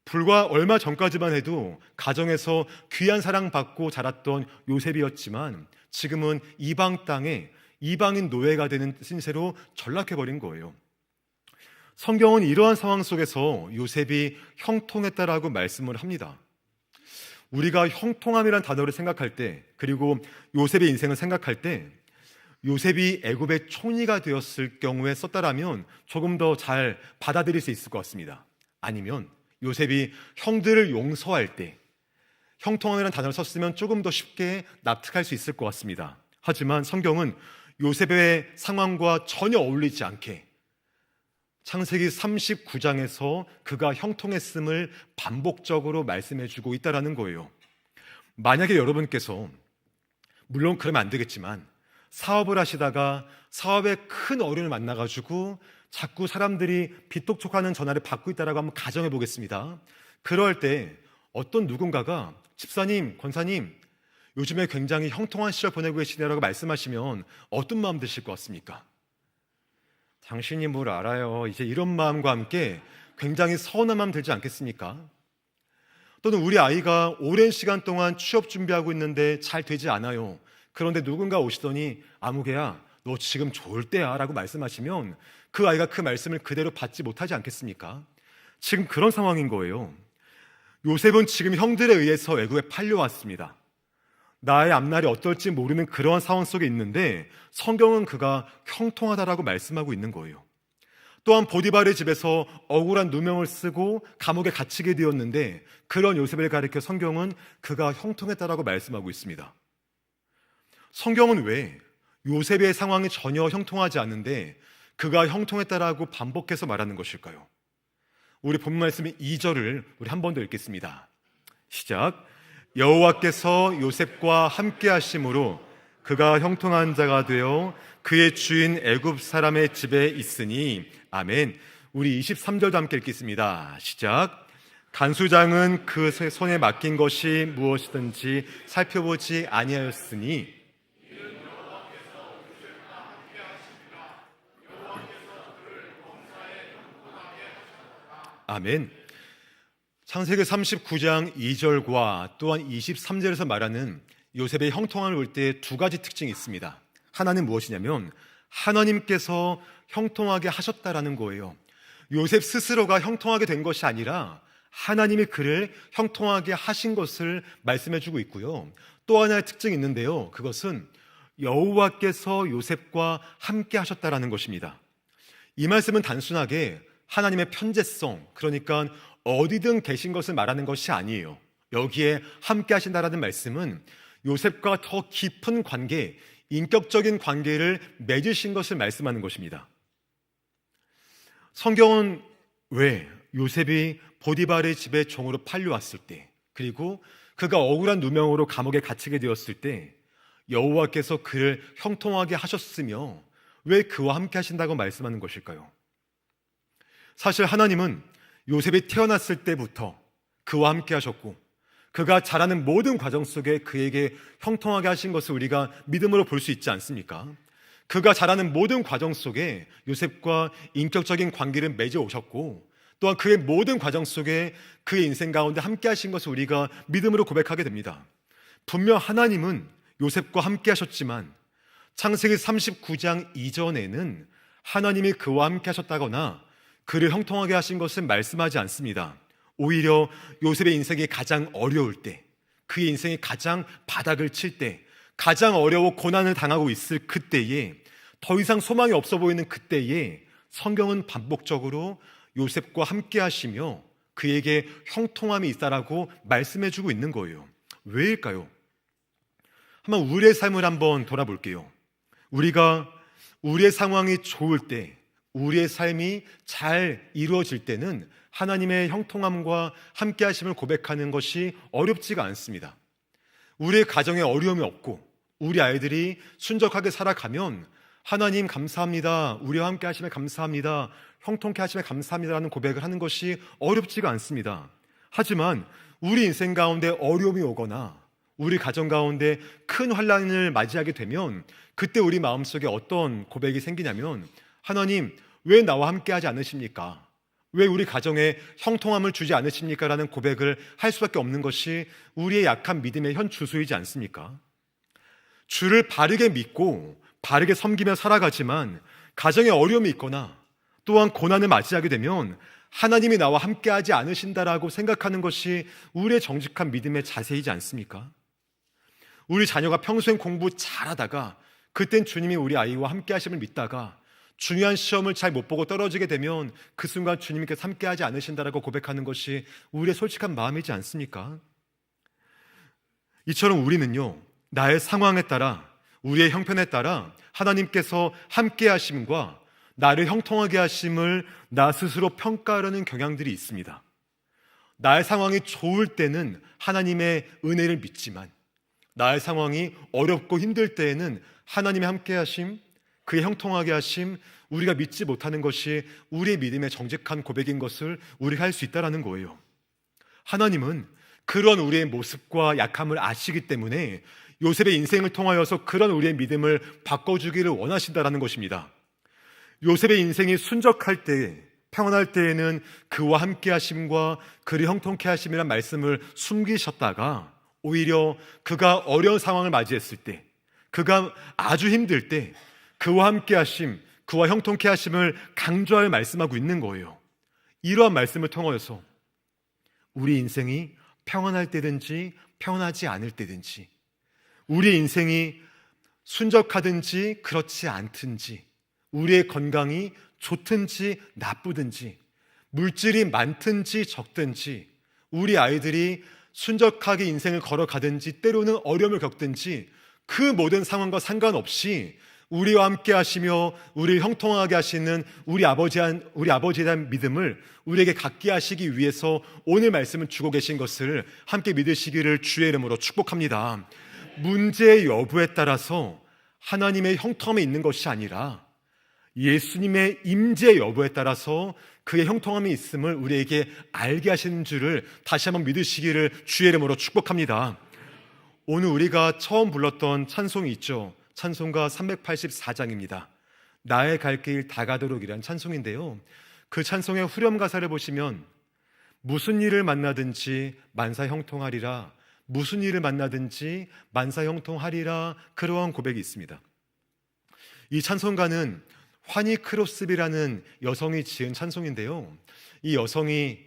불과 얼마 전까지만 해도 가정에서 귀한 사랑받고 자랐던 요셉이었지만 지금은 이방 땅에 이방인 노예가 되는 신세로 전락해버린 거예요. 성경은 이러한 상황 속에서 요셉이 형통했다라고 말씀을 합니다. 우리가 형통함이란 단어를 생각할 때, 그리고 요셉의 인생을 생각할 때 요셉이 애굽의 총리가 되었을 경우에 썼다라면 조금 더 잘 받아들일 수 있을 것 같습니다. 아니면 요셉이 형들을 용서할 때 형통함이라는 단어를 썼으면 조금 더 쉽게 납득할 수 있을 것 같습니다. 하지만 성경은 요셉의 상황과 전혀 어울리지 않게 창세기 39장에서 그가 형통했음을 반복적으로 말씀해주고 있다는 거예요. 만약에 여러분께서, 물론 그러면 안 되겠지만, 사업을 하시다가 사업에 큰 어려움을 만나가지고 자꾸 사람들이 빚독촉하는 전화를 받고 있다라고 한번 가정해 보겠습니다. 그럴 때 어떤 누군가가 집사님, 권사님, 요즘에 굉장히 형통한 시절 보내고 계시네라고 말씀하시면 어떤 마음 드실 것 같습니까? 당신이 뭘 알아요? 이제 이런 마음과 함께 굉장히 서운한 마음 들지 않겠습니까? 또는 우리 아이가 오랜 시간 동안 취업 준비하고 있는데 잘 되지 않아요. 그런데 누군가 오시더니 아무개야, 너 지금 좋을 때야 라고 말씀하시면 그 아이가 그 말씀을 그대로 받지 못하지 않겠습니까? 지금 그런 상황인 거예요. 요셉은 지금 형들에 의해서 애굽에 팔려왔습니다. 나의 앞날이 어떨지 모르는 그러한 상황 속에 있는데 성경은 그가 형통하다라고 말씀하고 있는 거예요. 또한 보디발의 집에서 억울한 누명을 쓰고 감옥에 갇히게 되었는데 그런 요셉을 가리켜 성경은 그가 형통했다라고 말씀하고 있습니다. 성경은 왜 요셉의 상황이 전혀 형통하지 않는데 그가 형통했다라고 반복해서 말하는 것일까요? 우리 본문 말씀인 2절을 우리 한 번 더 읽겠습니다. 시작. 여호와께서 요셉과 함께 하심으로 그가 형통한 자가 되어 그의 주인 애굽 사람의 집에 있으니. 아멘. 우리 23절도 함께 읽겠습니다. 시작. 간수장은 그 손에 맡긴 것이 무엇이든지 살펴보지 아니하였으니. 아멘. 창세기 39장 2절과 또한 23절에서 말하는 요셉의 형통함을 볼 때 두 가지 특징이 있습니다. 하나는 무엇이냐면 하나님께서 형통하게 하셨다라는 거예요. 요셉 스스로가 형통하게 된 것이 아니라 하나님이 그를 형통하게 하신 것을 말씀해주고 있고요. 또 하나의 특징이 있는데요. 그것은 여호와께서 요셉과 함께 하셨다라는 것입니다. 이 말씀은 단순하게 하나님의 편재성, 그러니까 어디든 계신 것을 말하는 것이 아니에요. 여기에 함께 하신다라는 말씀은 요셉과 더 깊은 관계, 인격적인 관계를 맺으신 것을 말씀하는 것입니다. 성경은 왜 요셉이 보디발의 집에 종으로 팔려왔을 때, 그리고 그가 억울한 누명으로 감옥에 갇히게 되었을 때 여호와께서 그를 형통하게 하셨으며 왜 그와 함께 하신다고 말씀하는 것일까요? 사실 하나님은 요셉이 태어났을 때부터 그와 함께 하셨고 그가 자라는 모든 과정 속에 그에게 형통하게 하신 것을 우리가 믿음으로 볼 수 있지 않습니까? 그가 자라는 모든 과정 속에 요셉과 인격적인 관계를 맺어 오셨고 또한 그의 모든 과정 속에 그의 인생 가운데 함께 하신 것을 우리가 믿음으로 고백하게 됩니다. 분명 하나님은 요셉과 함께 하셨지만 창세기 39장 이전에는 하나님이 그와 함께 하셨다거나 그를 형통하게 하신 것은 말씀하지 않습니다. 오히려 요셉의 인생이 가장 어려울 때, 그의 인생이 가장 바닥을 칠 때, 가장 어려워 고난을 당하고 있을 그때에, 더 이상 소망이 없어 보이는 그때에 성경은 반복적으로 요셉과 함께 하시며 그에게 형통함이 있다라고 말씀해주고 있는 거예요. 왜일까요? 한번 우리의 삶을 한번 돌아볼게요. 우리가 우리의 상황이 좋을 때, 우리의 삶이 잘 이루어질 때는 하나님의 형통함과 함께 하심을 고백하는 것이 어렵지가 않습니다. 우리의 가정에 어려움이 없고 우리 아이들이 순적하게 살아가면 하나님 감사합니다, 우리와 함께 하심에 감사합니다, 형통케 하심에 감사합니다라는 고백을 하는 것이 어렵지가 않습니다. 하지만 우리 인생 가운데 어려움이 오거나 우리 가정 가운데 큰 환난을 맞이하게 되면 그때 우리 마음속에 어떤 고백이 생기냐면 하나님 왜 나와 함께 하지 않으십니까? 왜 우리 가정에 형통함을 주지 않으십니까? 라는 고백을 할 수밖에 없는 것이 우리의 약한 믿음의 현 주소이지 않습니까? 주를 바르게 믿고 바르게 섬기며 살아가지만 가정에 어려움이 있거나 또한 고난을 맞이하게 되면 하나님이 나와 함께 하지 않으신다라고 생각하는 것이 우리의 정직한 믿음의 자세이지 않습니까? 우리 자녀가 평소엔 공부 잘하다가 그땐 주님이 우리 아이와 함께 하심을 믿다가 중요한 시험을 잘 못 보고 떨어지게 되면 그 순간 주님께서 함께하지 않으신다라고 고백하는 것이 우리의 솔직한 마음이지 않습니까? 이처럼 우리는요, 나의 상황에 따라 우리의 형편에 따라 하나님께서 함께하심과 나를 형통하게 하심을 나 스스로 평가하려는 경향들이 있습니다. 나의 상황이 좋을 때는 하나님의 은혜를 믿지만 나의 상황이 어렵고 힘들 때에는 하나님의 함께하심, 그의 형통하게 하심, 우리가 믿지 못하는 것이 우리의 믿음의 정직한 고백인 것을 우리가 할 수 있다는 거예요. 하나님은 그런 우리의 모습과 약함을 아시기 때문에 요셉의 인생을 통하여서 그런 우리의 믿음을 바꿔주기를 원하신다는 것입니다. 요셉의 인생이 순적할 때, 평안할 때에는 그와 함께 하심과 그를 형통케 하심이란 말씀을 숨기셨다가 오히려 그가 어려운 상황을 맞이했을 때, 그가 아주 힘들 때 그와 함께 하심, 그와 형통케 하심을 강조하여 말씀하고 있는 거예요. 이러한 말씀을 통하여서 우리 인생이 평안할 때든지 평안하지 않을 때든지, 우리 인생이 순적하든지 그렇지 않든지, 우리의 건강이 좋든지 나쁘든지, 물질이 많든지 적든지, 우리 아이들이 순적하게 인생을 걸어가든지 때로는 어려움을 겪든지 그 모든 상황과 상관없이 우리와 함께 하시며 우리를 형통하게 하시는 우리 아버지에 대한 믿음을 우리에게 갖게 하시기 위해서 오늘 말씀을 주고 계신 것을 함께 믿으시기를 주의 이름으로 축복합니다. 문제의 여부에 따라서 하나님의 형통함이 있는 것이 아니라 예수님의 임재 여부에 따라서 그의 형통함이 있음을 우리에게 알게 하시는 줄을 다시 한번 믿으시기를 주의 이름으로 축복합니다. 오늘 우리가 처음 불렀던 찬송이 있죠. 찬송가 384장입니다. 나의 갈 길 다가도록이란 찬송인데요, 그 찬송의 후렴 가사를 보시면 무슨 일을 만나든지 만사 형통하리라, 무슨 일을 만나든지 만사 형통하리라, 그러한 고백이 있습니다. 이 찬송가는 환희 크로스비라는 여성이 지은 찬송인데요, 이 여성이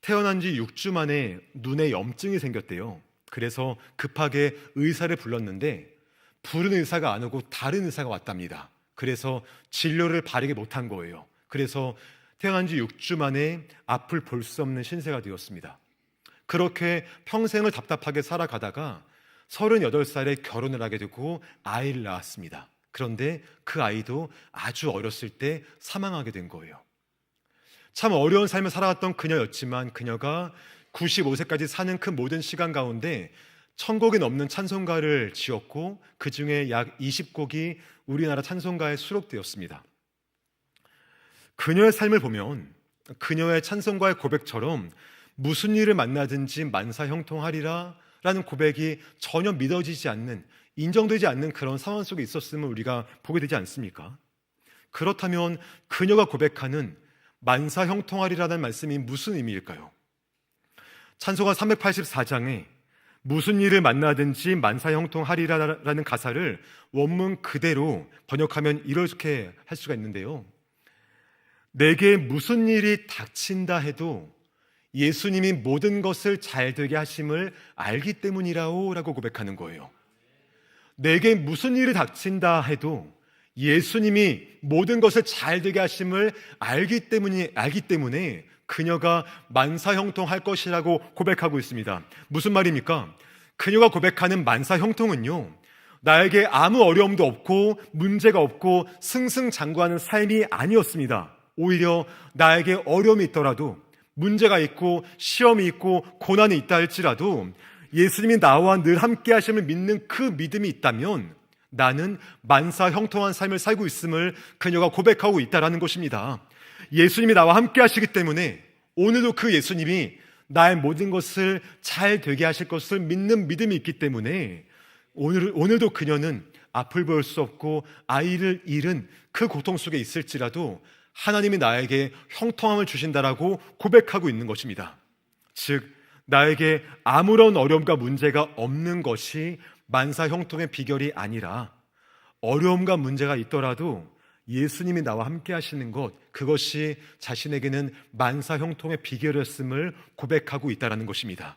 태어난 지 6주 만에 눈에 염증이 생겼대요. 그래서 급하게 의사를 불렀는데 부른 의사가 안 오고 다른 의사가 왔답니다. 그래서 진료를 바르게 못한 거예요. 그래서 태어난 지 6주 만에 앞을 볼 수 없는 신세가 되었습니다. 그렇게 평생을 답답하게 살아가다가 38살에 결혼을 하게 되고 아이를 낳았습니다. 그런데 그 아이도 아주 어렸을 때 사망하게 된 거예요. 참 어려운 삶을 살아왔던 그녀였지만 그녀가 95세까지 사는 그 모든 시간 가운데 1000곡이 넘는 찬송가를 지었고 그 중에 약 20곡이 우리나라 찬송가에 수록되었습니다. 그녀의 삶을 보면 그녀의 찬송가의 고백처럼 무슨 일을 만나든지 만사 형통하리라 라는 고백이 전혀 믿어지지 않는, 인정되지 않는 그런 상황 속에 있었음을 우리가 보게 되지 않습니까? 그렇다면 그녀가 고백하는 만사 형통하리라는 말씀이 무슨 의미일까요? 찬송가 384장에 무슨 일을 만나든지 만사 형통하리라라는 가사를 원문 그대로 번역하면 이렇게 할 수가 있는데요, 내게 무슨 일이 닥친다 해도 예수님이 모든 것을 잘 되게 하심을 알기 때문이라오 라고 고백하는 거예요. 내게 무슨 일이 닥친다 해도 예수님이 모든 것을 잘 되게 하심을 알기 때문에 그녀가 만사형통할 것이라고 고백하고 있습니다. 무슨 말입니까? 그녀가 고백하는 만사형통은요, 나에게 아무 어려움도 없고 문제가 없고 승승장구하는 삶이 아니었습니다. 오히려 나에게 어려움이 있더라도, 문제가 있고 시험이 있고 고난이 있다 할지라도 예수님이 나와 늘 함께 하심을 믿는 그 믿음이 있다면 나는 만사형통한 삶을 살고 있음을 그녀가 고백하고 있다라는 것입니다. 예수님이 나와 함께 하시기 때문에 오늘도 그 예수님이 나의 모든 것을 잘 되게 하실 것을 믿는 믿음이 있기 때문에 오늘도 그녀는 앞을 볼 수 없고 아이를 잃은 그 고통 속에 있을지라도 하나님이 나에게 형통함을 주신다라고 고백하고 있는 것입니다. 즉 나에게 아무런 어려움과 문제가 없는 것이 만사형통의 비결이 아니라 어려움과 문제가 있더라도 예수님이 나와 함께 하시는 것, 그것이 자신에게는 만사형통의 비결이었음을 고백하고 있다는 것입니다.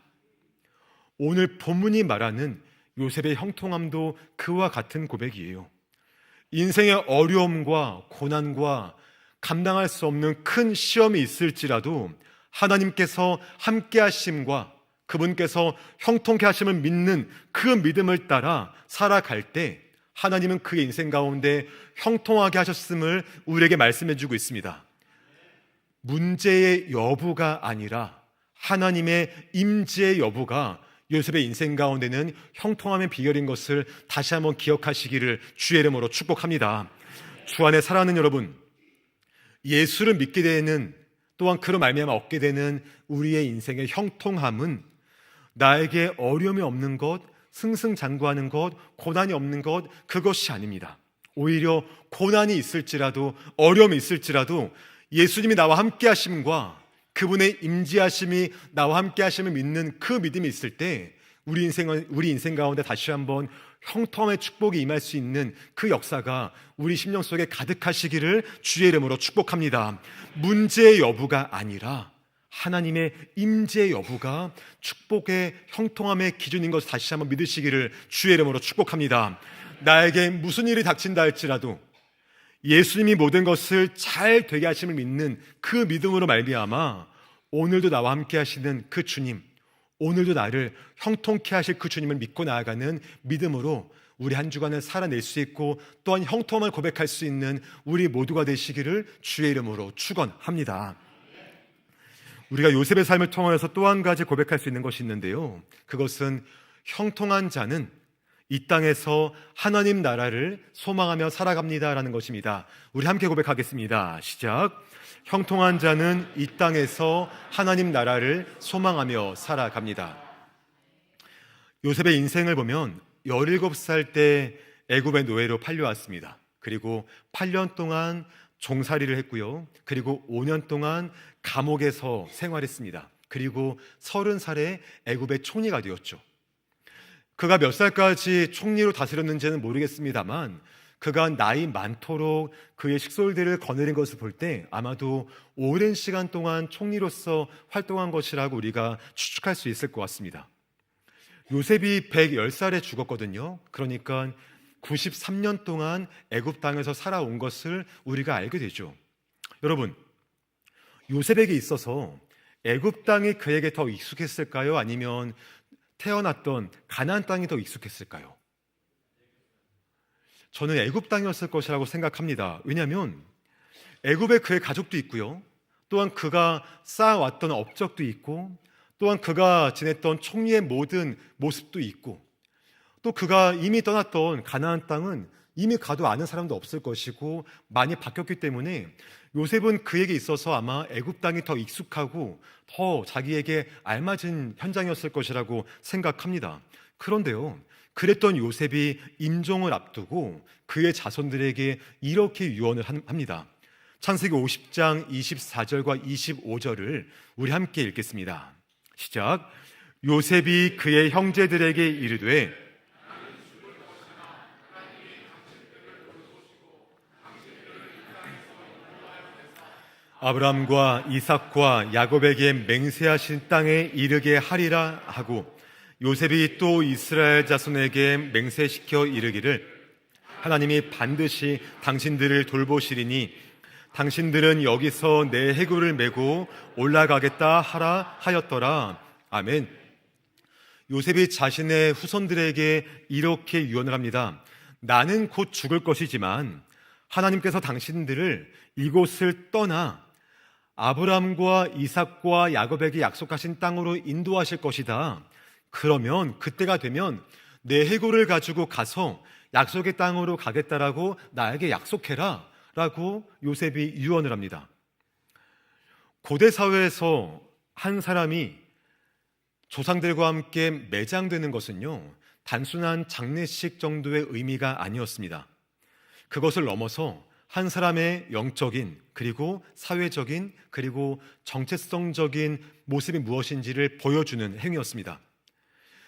오늘 본문이 말하는 요셉의 형통함도 그와 같은 고백이에요. 인생의 어려움과 고난과 감당할 수 없는 큰 시험이 있을지라도 하나님께서 함께 하심과 그분께서 형통케 하심을 믿는 그 믿음을 따라 살아갈 때 하나님은 그의 인생 가운데 형통하게 하셨음을 우리에게 말씀해 주고 있습니다. 문제의 여부가 아니라 하나님의 임재의 여부가 요셉의 인생 가운데는 형통함의 비결인 것을 다시 한번 기억하시기를 주의 이름으로 축복합니다. 주 안에 사랑하는 여러분, 예수를 믿게 되는, 또한 그로 말미암아 얻게 되는 우리의 인생의 형통함은 나에게 어려움이 없는 것, 승승장구하는 것, 고난이 없는 것, 그것이 아닙니다. 오히려 고난이 있을지라도 어려움이 있을지라도 예수님이 나와 함께 하심과 그분의 임재하심이 나와 함께 하심을 믿는 그 믿음이 있을 때 우리 인생 가운데 다시 한번 형통함의 축복이 임할 수 있는 그 역사가 우리 심령 속에 가득하시기를 주의 이름으로 축복합니다. 문제의 여부가 아니라 하나님의 임재 여부가 축복의 형통함의 기준인 것을 다시 한번 믿으시기를 주의 이름으로 축복합니다. 나에게 무슨 일이 닥친다 할지라도 예수님이 모든 것을 잘 되게 하심을 믿는 그 믿음으로 말미암아 오늘도 나와 함께 하시는 그 주님, 오늘도 나를 형통케 하실 그 주님을 믿고 나아가는 믿음으로 우리 한 주간을 살아낼 수 있고 또한 형통함을 고백할 수 있는 우리 모두가 되시기를 주의 이름으로 축원합니다. 우리가 요셉의 삶을 통해서 또 한 가지 고백할 수 있는 것이 있는데요, 그것은 형통한 자는 이 땅에서 하나님 나라를 소망하며 살아갑니다라는 것입니다. 우리 함께 고백하겠습니다. 시작. 형통한 자는 이 땅에서 하나님 나라를 소망하며 살아갑니다. 요셉의 인생을 보면 17살 때 애굽의 노예로 팔려왔습니다. 그리고 8년 동안 종살이를 했고요. 그리고 5년 동안 감옥에서 생활했습니다. 그리고 30살에 애굽의 총리가 되었죠. 그가 몇 살까지 총리로 다스렸는지는 모르겠습니다만 그가 나이 많도록 그의 식솔들을 거느린 것을 볼 때 아마도 오랜 시간 동안 총리로서 활동한 것이라고 우리가 추측할 수 있을 것 같습니다. 요셉이 110살에 죽었거든요. 그러니까 93년 동안 애굽 땅에서 살아온 것을 우리가 알게 되죠. 여러분, 요셉에게 있어서 애굽 땅이 그에게 더 익숙했을까요? 아니면 태어났던 가나안 땅이 더 익숙했을까요? 저는 애굽 땅이었을 것이라고 생각합니다. 왜냐하면 애굽에 그의 가족도 있고요. 또한 그가 쌓아왔던 업적도 있고, 또한 그가 지냈던 총리의 모든 모습도 있고, 또 그가 이미 떠났던 가나안 땅은 이미 가도 아는 사람도 없을 것이고 많이 바뀌었기 때문에 요셉은 그에게 있어서 아마 애굽 땅이 더 익숙하고 더 자기에게 알맞은 현장이었을 것이라고 생각합니다. 그런데요, 그랬던 요셉이 임종을 앞두고 그의 자손들에게 이렇게 유언을 합니다. 창세기 50장 24절과 25절을 우리 함께 읽겠습니다. 시작. 요셉이 그의 형제들에게 이르되 아브람과 이삭과 야곱에게 맹세하신 땅에 이르게 하리라 하고, 요셉이 또 이스라엘 자손에게 맹세시켜 이르기를 하나님이 반드시 당신들을 돌보시리니 당신들은 여기서 내 해구를 메고 올라가겠다 하라 하였더라. 아멘. 요셉이 자신의 후손들에게 이렇게 유언을 합니다. 나는 곧 죽을 것이지만 하나님께서 당신들을 이곳을 떠나 아브람과 이삭과 야곱에게 약속하신 땅으로 인도하실 것이다. 그러면 그때가 되면 내 해골을 가지고 가서 약속의 땅으로 가겠다라고 나에게 약속해라 라고 요셉이 유언을 합니다. 고대 사회에서 한 사람이 조상들과 함께 매장되는 것은요, 단순한 장례식 정도의 의미가 아니었습니다. 그것을 넘어서 한 사람의 영적인 그리고 사회적인 그리고 정체성적인 모습이 무엇인지를 보여주는 행위였습니다.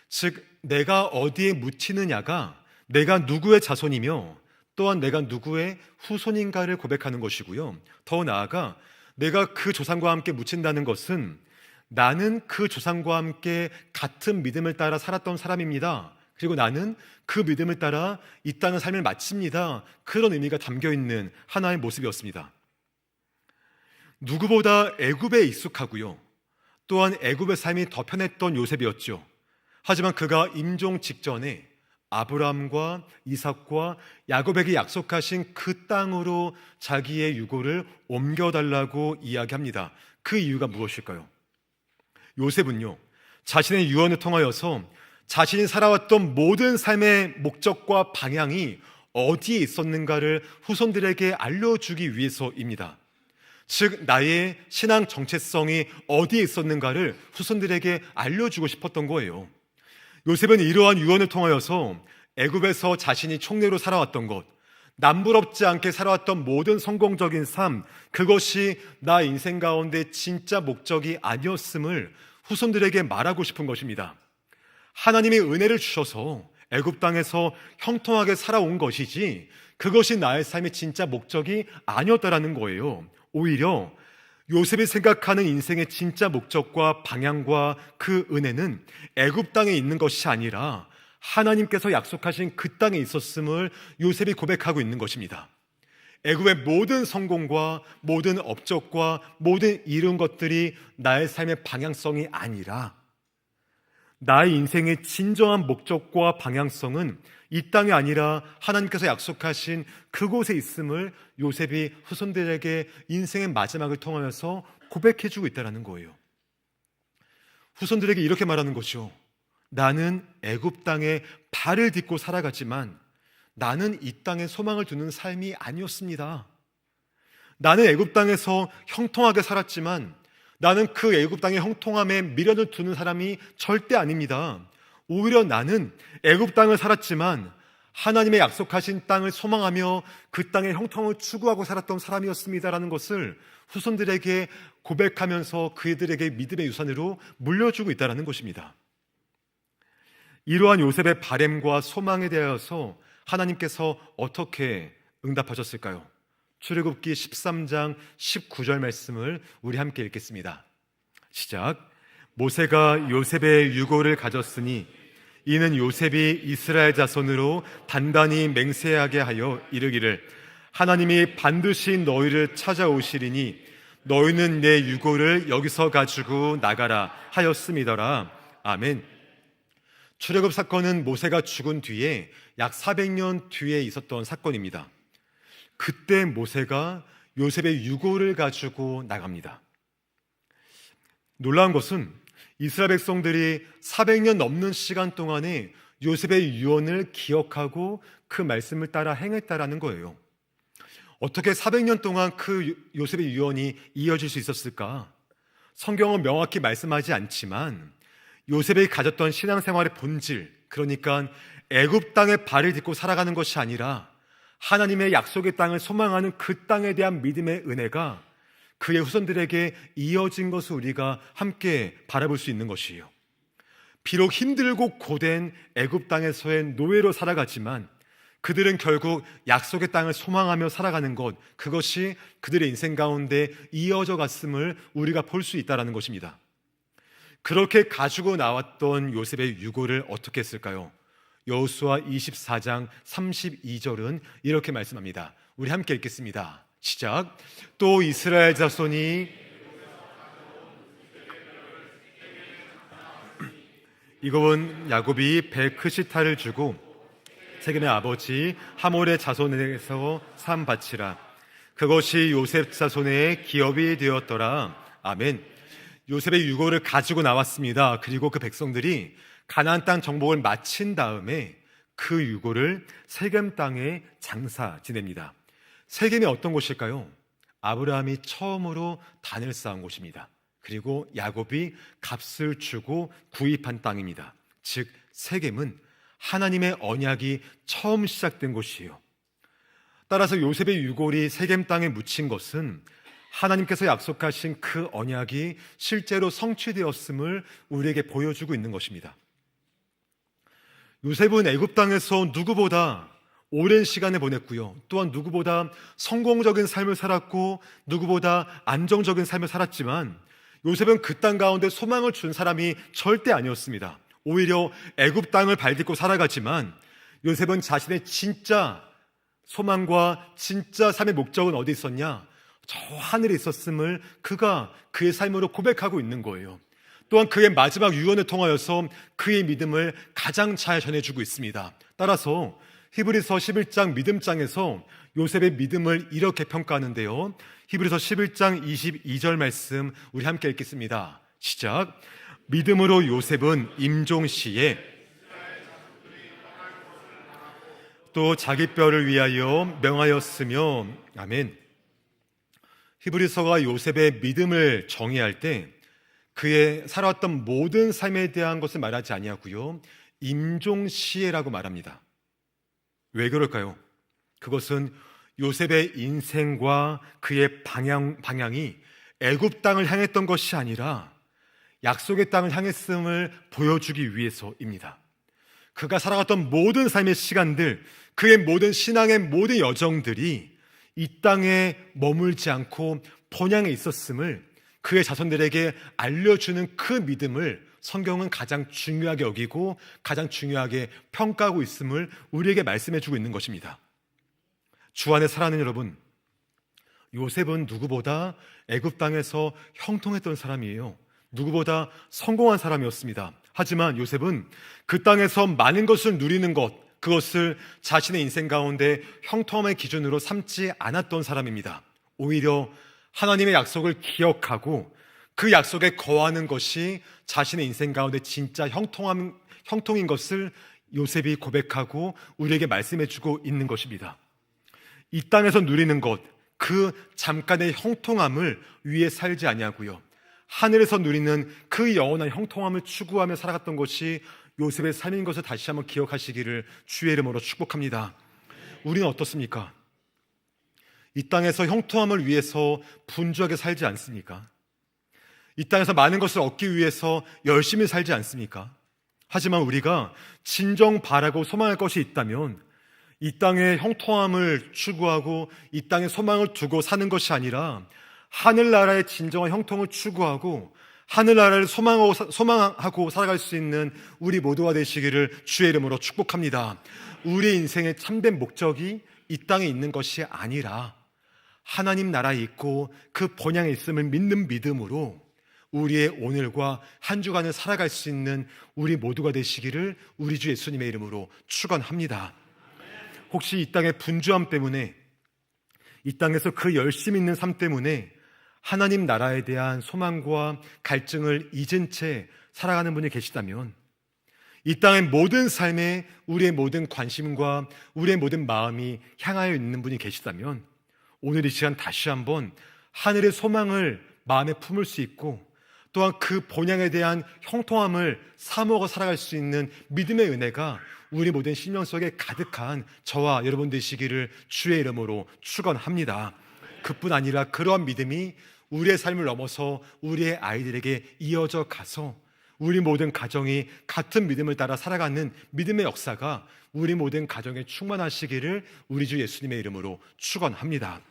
즉, 내가 어디에 묻히느냐가 내가 누구의 자손이며 또한 내가 누구의 후손인가를 고백하는 것이고요. 더 나아가 내가 그 조상과 함께 묻힌다는 것은 나는 그 조상과 함께 같은 믿음을 따라 살았던 사람입니다. 그리고 나는 그 믿음을 따라 이 땅의 삶을 마칩니다. 그런 의미가 담겨있는 하나의 모습이었습니다. 누구보다 애굽에 익숙하고요, 또한 애굽의 삶이 더 편했던 요셉이었죠. 하지만 그가 임종 직전에 아브람과 이삭과 야곱에게 약속하신 그 땅으로 자기의 유고를 옮겨달라고 이야기합니다. 그 이유가 무엇일까요? 요셉은요, 자신의 유언을 통하여서 자신이 살아왔던 모든 삶의 목적과 방향이 어디에 있었는가를 후손들에게 알려주기 위해서입니다. 즉, 나의 신앙 정체성이 어디에 있었는가를 후손들에게 알려주고 싶었던 거예요. 요셉은 이러한 유언을 통하여서 애굽에서 자신이 총리로 살아왔던 것, 남부럽지 않게 살아왔던 모든 성공적인 삶, 그것이 나 인생 가운데 진짜 목적이 아니었음을 후손들에게 말하고 싶은 것입니다. 하나님이 은혜를 주셔서 애굽 땅에서 형통하게 살아온 것이지 그것이 나의 삶의 진짜 목적이 아니었다라는 거예요. 오히려 요셉이 생각하는 인생의 진짜 목적과 방향과 그 은혜는 애굽 땅에 있는 것이 아니라 하나님께서 약속하신 그 땅에 있었음을 요셉이 고백하고 있는 것입니다. 애굽의 모든 성공과 모든 업적과 모든 이룬 것들이 나의 삶의 방향성이 아니라 나의 인생의 진정한 목적과 방향성은 이 땅이 아니라 하나님께서 약속하신 그곳에 있음을 요셉이 후손들에게 인생의 마지막을 통하여서 고백해주고 있다는 거예요. 후손들에게 이렇게 말하는 거죠. 나는 애굽 땅에 발을 딛고 살아갔지만 나는 이 땅에 소망을 두는 삶이 아니었습니다. 나는 애굽 땅에서 형통하게 살았지만 나는 그 애굽 땅의 형통함에 미련을 두는 사람이 절대 아닙니다. 오히려 나는 애굽 땅을 살았지만 하나님의 약속하신 땅을 소망하며 그 땅의 형통을 추구하고 살았던 사람이었습니다라는 것을 후손들에게 고백하면서 그들에게 믿음의 유산으로 물려주고 있다는 것입니다. 이러한 요셉의 바램과 소망에 대하여서 하나님께서 어떻게 응답하셨을까요? 출애굽기 13장 19절 말씀을 우리 함께 읽겠습니다. 시작. 모세가 요셉의 유고를 가졌으니 이는 요셉이 이스라엘 자손으로 단단히 맹세하게 하여 이르기를 하나님이 반드시 너희를 찾아오시리니 너희는 내 유고를 여기서 가지고 나가라 하였음이더라. 아멘. 출애굽 사건은 모세가 죽은 뒤에 약 400년 뒤에 있었던 사건입니다. 그때 모세가 요셉의 유고를 가지고 나갑니다. 놀라운 것은 이스라엘 백성들이 400년 넘는 시간 동안에 요셉의 유언을 기억하고 그 말씀을 따라 행했다라는 거예요. 어떻게 400년 동안 그 요셉의 유언이 이어질 수 있었을까? 성경은 명확히 말씀하지 않지만 요셉이 가졌던 신앙생활의 본질, 그러니까 애굽 땅에 발을 딛고 살아가는 것이 아니라 하나님의 약속의 땅을 소망하는 그 땅에 대한 믿음의 은혜가 그의 후손들에게 이어진 것을 우리가 함께 바라볼 수 있는 것이에요. 비록 힘들고 고된 애굽 땅에서의 노예로 살아갔지만 그들은 결국 약속의 땅을 소망하며 살아가는 것, 그것이 그들의 인생 가운데 이어져 갔음을 우리가 볼 수 있다는 것입니다. 그렇게 가지고 나왔던 요셉의 유고를 어떻게 했을까요? 여호수아 24장 32절은 이렇게 말씀합니다. 우리 함께 읽겠습니다. 시작. 또 이스라엘 자손이 이것은 야곱이 벨크시타를 주고 세겜의 아버지 하몰의 자손에서 산 밭이라. 그것이 요셉 자손의 기업이 되었더라. 아멘. 요셉의 유고를 가지고 나왔습니다. 그리고 그 백성들이 가나안 땅 정복을 마친 다음에 그 유고를 세겜 땅에 장사 지냅니다. 세겜이 어떤 곳일까요? 아브라함이 처음으로 단을 쌓은 곳입니다. 그리고 야곱이 값을 주고 구입한 땅입니다. 즉 세겜은 하나님의 언약이 처음 시작된 곳이에요. 따라서 요셉의 유골이 세겜 땅에 묻힌 것은 하나님께서 약속하신 그 언약이 실제로 성취되었음을 우리에게 보여주고 있는 것입니다. 요셉은 애굽 땅에서 누구보다 오랜 시간을 보냈고요. 또한 누구보다 성공적인 삶을 살았고 누구보다 안정적인 삶을 살았지만 요셉은 그 땅 가운데 소망을 준 사람이 절대 아니었습니다. 오히려 애굽 땅을 발딛고 살아갔지만 요셉은 자신의 진짜 소망과 진짜 삶의 목적은 어디 있었냐? 저 하늘에 있었음을 그가 그의 삶으로 고백하고 있는 거예요. 또한 그의 마지막 유언을 통하여서 그의 믿음을 가장 잘 전해주고 있습니다. 따라서 히브리서 11장 믿음장에서 요셉의 믿음을 이렇게 평가하는데요. 히브리서 11장 22절 말씀 우리 함께 읽겠습니다. 시작. 믿음으로 요셉은 임종시에 또 자기 뼈를 위하여 명하였으며. 아멘. 히브리서가 요셉의 믿음을 정의할 때 그의 살아왔던 모든 삶에 대한 것을 말하지 아니하고요, 임종시에라고 말합니다. 왜 그럴까요? 그것은 요셉의 인생과 그의 방향이 애굽 땅을 향했던 것이 아니라 약속의 땅을 향했음을 보여주기 위해서입니다. 그가 살아갔던 모든 삶의 시간들, 그의 모든 신앙의 모든 여정들이 이 땅에 머물지 않고 본향에 있었음을 그의 자손들에게 알려주는 그 믿음을 성경은 가장 중요하게 여기고 가장 중요하게 평가하고 있음을 우리에게 말씀해주고 있는 것입니다. 주 안에 사랑하는 여러분, 요셉은 누구보다 애굽 땅에서 형통했던 사람이에요. 누구보다 성공한 사람이었습니다. 하지만 요셉은 그 땅에서 많은 것을 누리는 것, 그것을 자신의 인생 가운데 형통함의 기준으로 삼지 않았던 사람입니다. 오히려 하나님의 약속을 기억하고 그 약속에 거하는 것이 자신의 인생 가운데 진짜 형통함 형통인 것을 요셉이 고백하고 우리에게 말씀해주고 있는 것입니다. 이 땅에서 누리는 것, 그 잠깐의 형통함을 위해 살지 아니하고요, 하늘에서 누리는 그 영원한 형통함을 추구하며 살아갔던 것이 요셉의 삶인 것을 다시 한번 기억하시기를 주의 이름으로 축복합니다. 우리는 어떻습니까? 이 땅에서 형통함을 위해서 분주하게 살지 않습니까? 이 땅에서 많은 것을 얻기 위해서 열심히 살지 않습니까? 하지만 우리가 진정 바라고 소망할 것이 있다면 이 땅의 형통함을 추구하고 이 땅에 소망을 두고 사는 것이 아니라 하늘나라의 진정한 형통을 추구하고 하늘나라를 소망하고 살아갈 수 있는 우리 모두가 되시기를 주의 이름으로 축복합니다. 우리 인생의 참된 목적이 이 땅에 있는 것이 아니라 하나님 나라에 있고 그 본향에 있음을 믿는 믿음으로 우리의 오늘과 한 주간을 살아갈 수 있는 우리 모두가 되시기를 우리 주 예수님의 이름으로 축원합니다. 혹시 이 땅의 분주함 때문에, 이 땅에서 그 열심 있는 삶 때문에 하나님 나라에 대한 소망과 갈증을 잊은 채 살아가는 분이 계시다면, 이 땅의 모든 삶에 우리의 모든 관심과 우리의 모든 마음이 향하여 있는 분이 계시다면 오늘 이 시간 다시 한번 하늘의 소망을 마음에 품을 수 있고 또한 그 본향에 대한 형통함을 사모하고 살아갈 수 있는 믿음의 은혜가 우리 모든 심령 속에 가득한 저와 여러분 되시기를 주의 이름으로 축원합니다. 그뿐 아니라 그러한 믿음이 우리의 삶을 넘어서 우리의 아이들에게 이어져 가서 우리 모든 가정이 같은 믿음을 따라 살아가는 믿음의 역사가 우리 모든 가정에 충만하시기를 우리 주 예수님의 이름으로 축원합니다.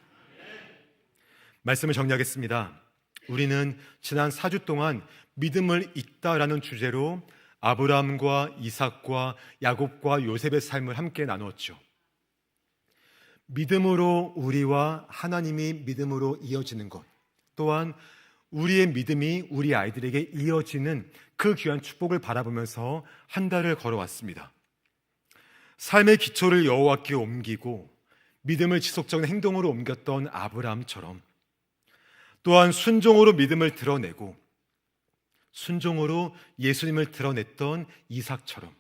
말씀을 정리하겠습니다. 우리는 지난 4주 동안 믿음을 잊다라는 주제로 아브라함과 이삭과 야곱과 요셉의 삶을 함께 나누었죠. 믿음으로 우리와 하나님이 믿음으로 이어지는 것, 또한 우리의 믿음이 우리 아이들에게 이어지는 그 귀한 축복을 바라보면서 한 달을 걸어왔습니다. 삶의 기초를 여호와께 옮기고 믿음을 지속적인 행동으로 옮겼던 아브라함처럼, 또한 순종으로 믿음을 드러내고 순종으로 예수님을 드러냈던 이삭처럼,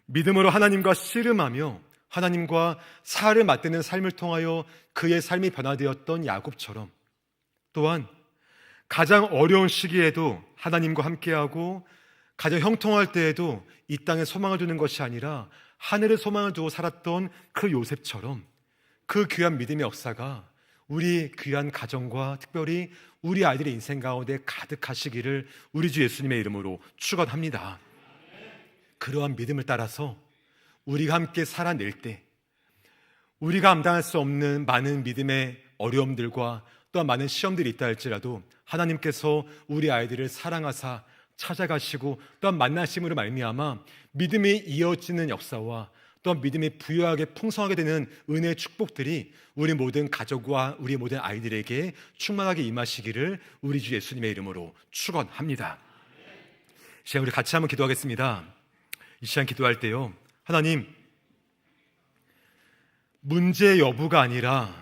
믿음으로 하나님과 씨름하며 하나님과 살을 맞대는 삶을 통하여 그의 삶이 변화되었던 야곱처럼, 또한 가장 어려운 시기에도 하나님과 함께하고 가장 형통할 때에도 이 땅에 소망을 두는 것이 아니라 하늘에 소망을 두고 살았던 그 요셉처럼 그 귀한 믿음의 역사가 우리 귀한 가정과 특별히 우리 아이들의 인생 가운데 가득하시기를 우리 주 예수님의 이름으로 축원합니다. 그러한 믿음을 따라서 우리가 함께 살아낼 때 우리가 감당할 수 없는 많은 믿음의 어려움들과 또한 많은 시험들이 있다 할지라도 하나님께서 우리 아이들을 사랑하사 찾아가시고 또한 만나심으로 말미암아 믿음이 이어지는 역사와 또한 믿음이 부유하게 풍성하게 되는 은혜의 축복들이 우리 모든 가족과 우리 모든 아이들에게 충만하게 임하시기를 우리 주 예수님의 이름으로 축원합니다. 이 시간 우리 같이 한번 기도하겠습니다. 이 시간 기도할 때요, 하나님, 문제 여부가 아니라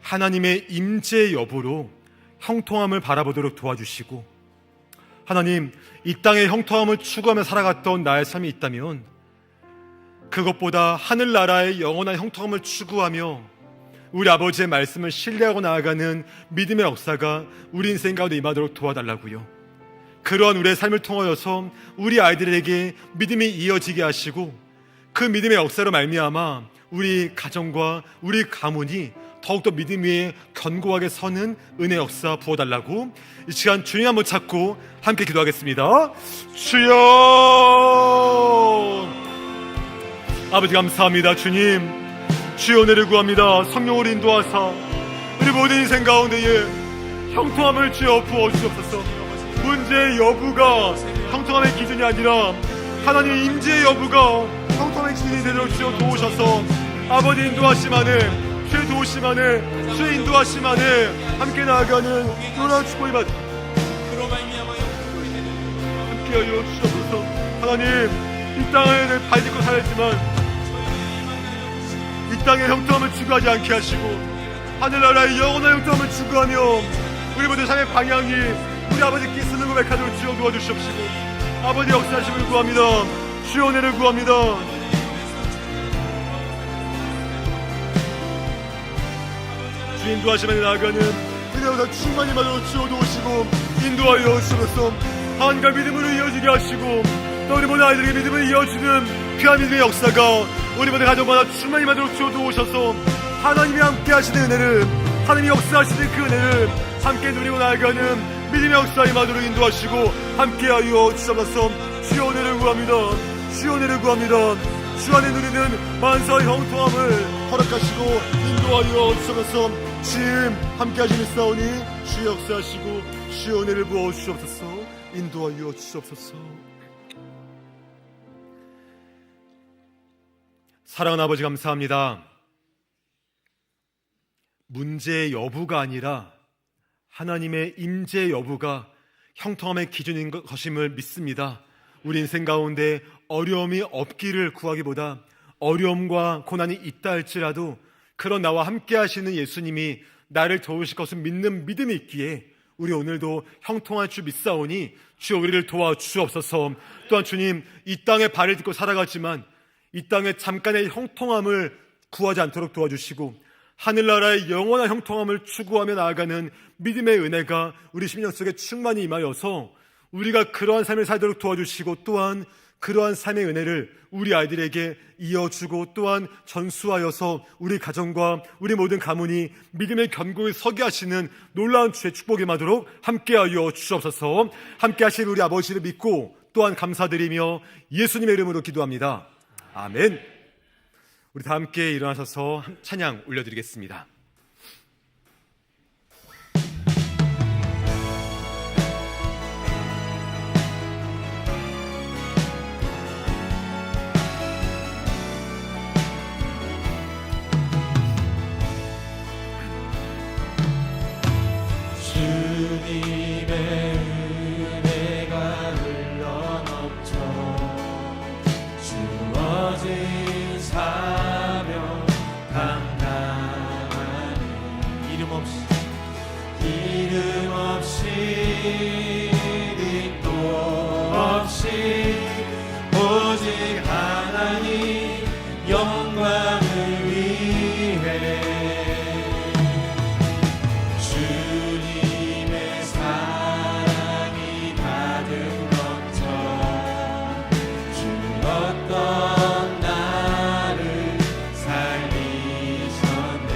하나님의 임재 여부로 형통함을 바라보도록 도와주시고, 하나님, 이 땅의 형통함을 추구하며 살아갔던 나의 삶이 있다면 그것보다 하늘나라의 영원한 형통함을 추구하며 우리 아버지의 말씀을 신뢰하고 나아가는 믿음의 역사가 우리 인생 가운데 임하도록 도와달라고요. 그러한 우리의 삶을 통하여서 우리 아이들에게 믿음이 이어지게 하시고 그 믿음의 역사로 말미암아 우리 가정과 우리 가문이 더욱더 믿음 위에 견고하게 서는 은혜 역사 부어달라고 이 시간 주님 한번 찾고 함께 기도하겠습니다. 주여, 아버지 감사합니다. 주님, 주의 은혜를 구합니다. 성령으로 인도하사 우리 모든 인생 가운데에 형통함을 주여 부어주옵소서. 문제의 여부가 형통함의 기준이 아니라 하나님의 임재의 여부가 형통함의 기준이 되도록 주여 도우셔서 아버지 인도하심 안에, 주의 도우심 안에, 주의 인도하심 안에 함께 나아가는 놀라운 축복이 받 함께하여 주옵소서. 하나님, 이 땅을 발딛고 살았지만 이 땅의 형통함을 추구하지 않게 하시고 하늘나라의 영원한 형통함을 추구하며 우리 모든 삶의 방향이 우리 아버지께 쓰는 고백하도록 주여 도와주시옵시고 아버지 역사하심을 구합니다. 주의 은혜를 구합니다. 주 인도하심에 나아가는 은혜보다 충만히 받아 주어 도우시고 인도하여 주옵소서. 하나님과 믿음으로 이어지게 하시고 또 우리 모든 아이들에게 믿음을 이어주는 귀한 믿음의 역사가 우리 모든 가정마다 충만히 받아 주어 도우셔서 하나님이 함께 하시는 은혜를, 하나님이 역사하시는 그 은혜를 함께 누리고 나아가는 믿음의 역사에 마도록 인도하시고 함께하여 주옵소서. 주의 은혜를 구합니다. 주의 은혜를 구합니다. 주 안에 누리는 만사의 형통함을 허락하시고 인도하여 주옵소서. 지금 함께 하시겠사오니 주의 역사하시고 주의 은혜를 부어 주옵소서. 인도하여 주옵소서. 사랑하는 아버지 감사합니다. 문제의 여부가 아니라 하나님의 임재 여부가 형통함의 기준인 것임을 믿습니다. 우리 인생 가운데 어려움이 없기를 구하기보다 어려움과 고난이 있다 할지라도 그런 나와 함께 하시는 예수님이 나를 도우실 것을 믿는 믿음이 있기에 우리 오늘도 형통한 주 믿사오니 주여 우리를 도와주옵소서. 또한 주님, 이 땅에 발을 딛고 살아가지만 이 땅에 잠깐의 형통함을 구하지 않도록 도와주시고 하늘나라의 영원한 형통함을 추구하며 나아가는 믿음의 은혜가 우리 심령 속에 충만히 임하여서 우리가 그러한 삶을 살도록 도와주시고 또한 그러한 삶의 은혜를 우리 아이들에게 이어주고 또한 전수하여서 우리 가정과 우리 모든 가문이 믿음의 견고히 서게 하시는 놀라운 주의 축복이 임하도록 함께하여 주옵소서. 함께 하실 우리 아버지를 믿고 또한 감사드리며 예수님의 이름으로 기도합니다. 아멘. 우리 다 함께 일어나셔서 찬양 올려드리겠습니다. 주님의 은혜가 흘러넘쳐 주어진 사명 감당하네. 이름 없이 뒷도 없이 오직 하나님 영광을 위해 주님의 사랑이 가득 넘쳐 죽었던 나를 살리셨네.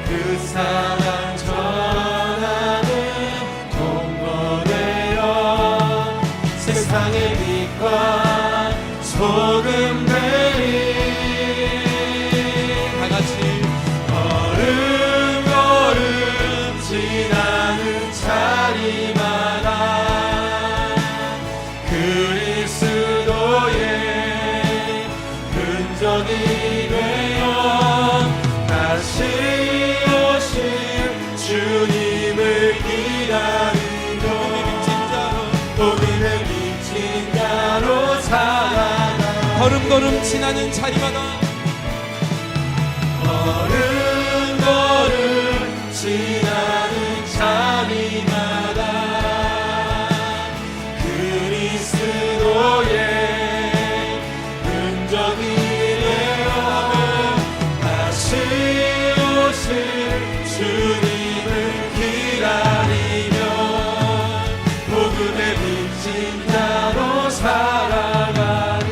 그 사랑 전하는 통로되어 세상의 빛과 소금 되리. 다같이 걸음 지나는 자리마다 그리스도의 흔적이 되어 다시 오실 주님을 기다리며 복음의 빚진 자로 살아가. 걸음걸음 지나는 자리마다 걸음 지나는 자리마다 그리스도의 흔적이 되어 다시 오실 주님을 기다리며 복음의 빚진 자로 살아가리.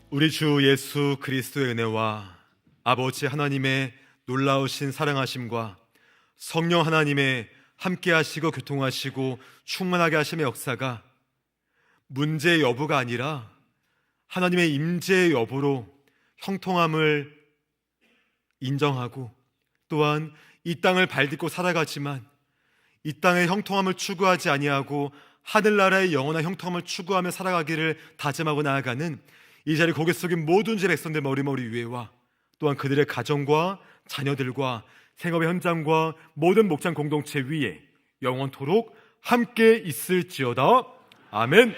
우리 주 예수 그리스도의 은혜와 아버지 하나님의 놀라우신 사랑하심과 성령 하나님의 함께하시고 교통하시고 충만하게 하심의 역사가 문제의 여부가 아니라 하나님의 임재의 여부로 형통함을 인정하고 또한 이 땅을 발딛고 살아가지만 이 땅의 형통함을 추구하지 아니하고 하늘나라의 영원한 형통함을 추구하며 살아가기를 다짐하고 나아가는 이 자리 고개 숙인 모든 제 백성들 머리머리 위에와 또한 그들의 가정과 자녀들과 생업의 현장과 모든 목장 공동체 위에 영원토록 함께 있을지어다. 아멘.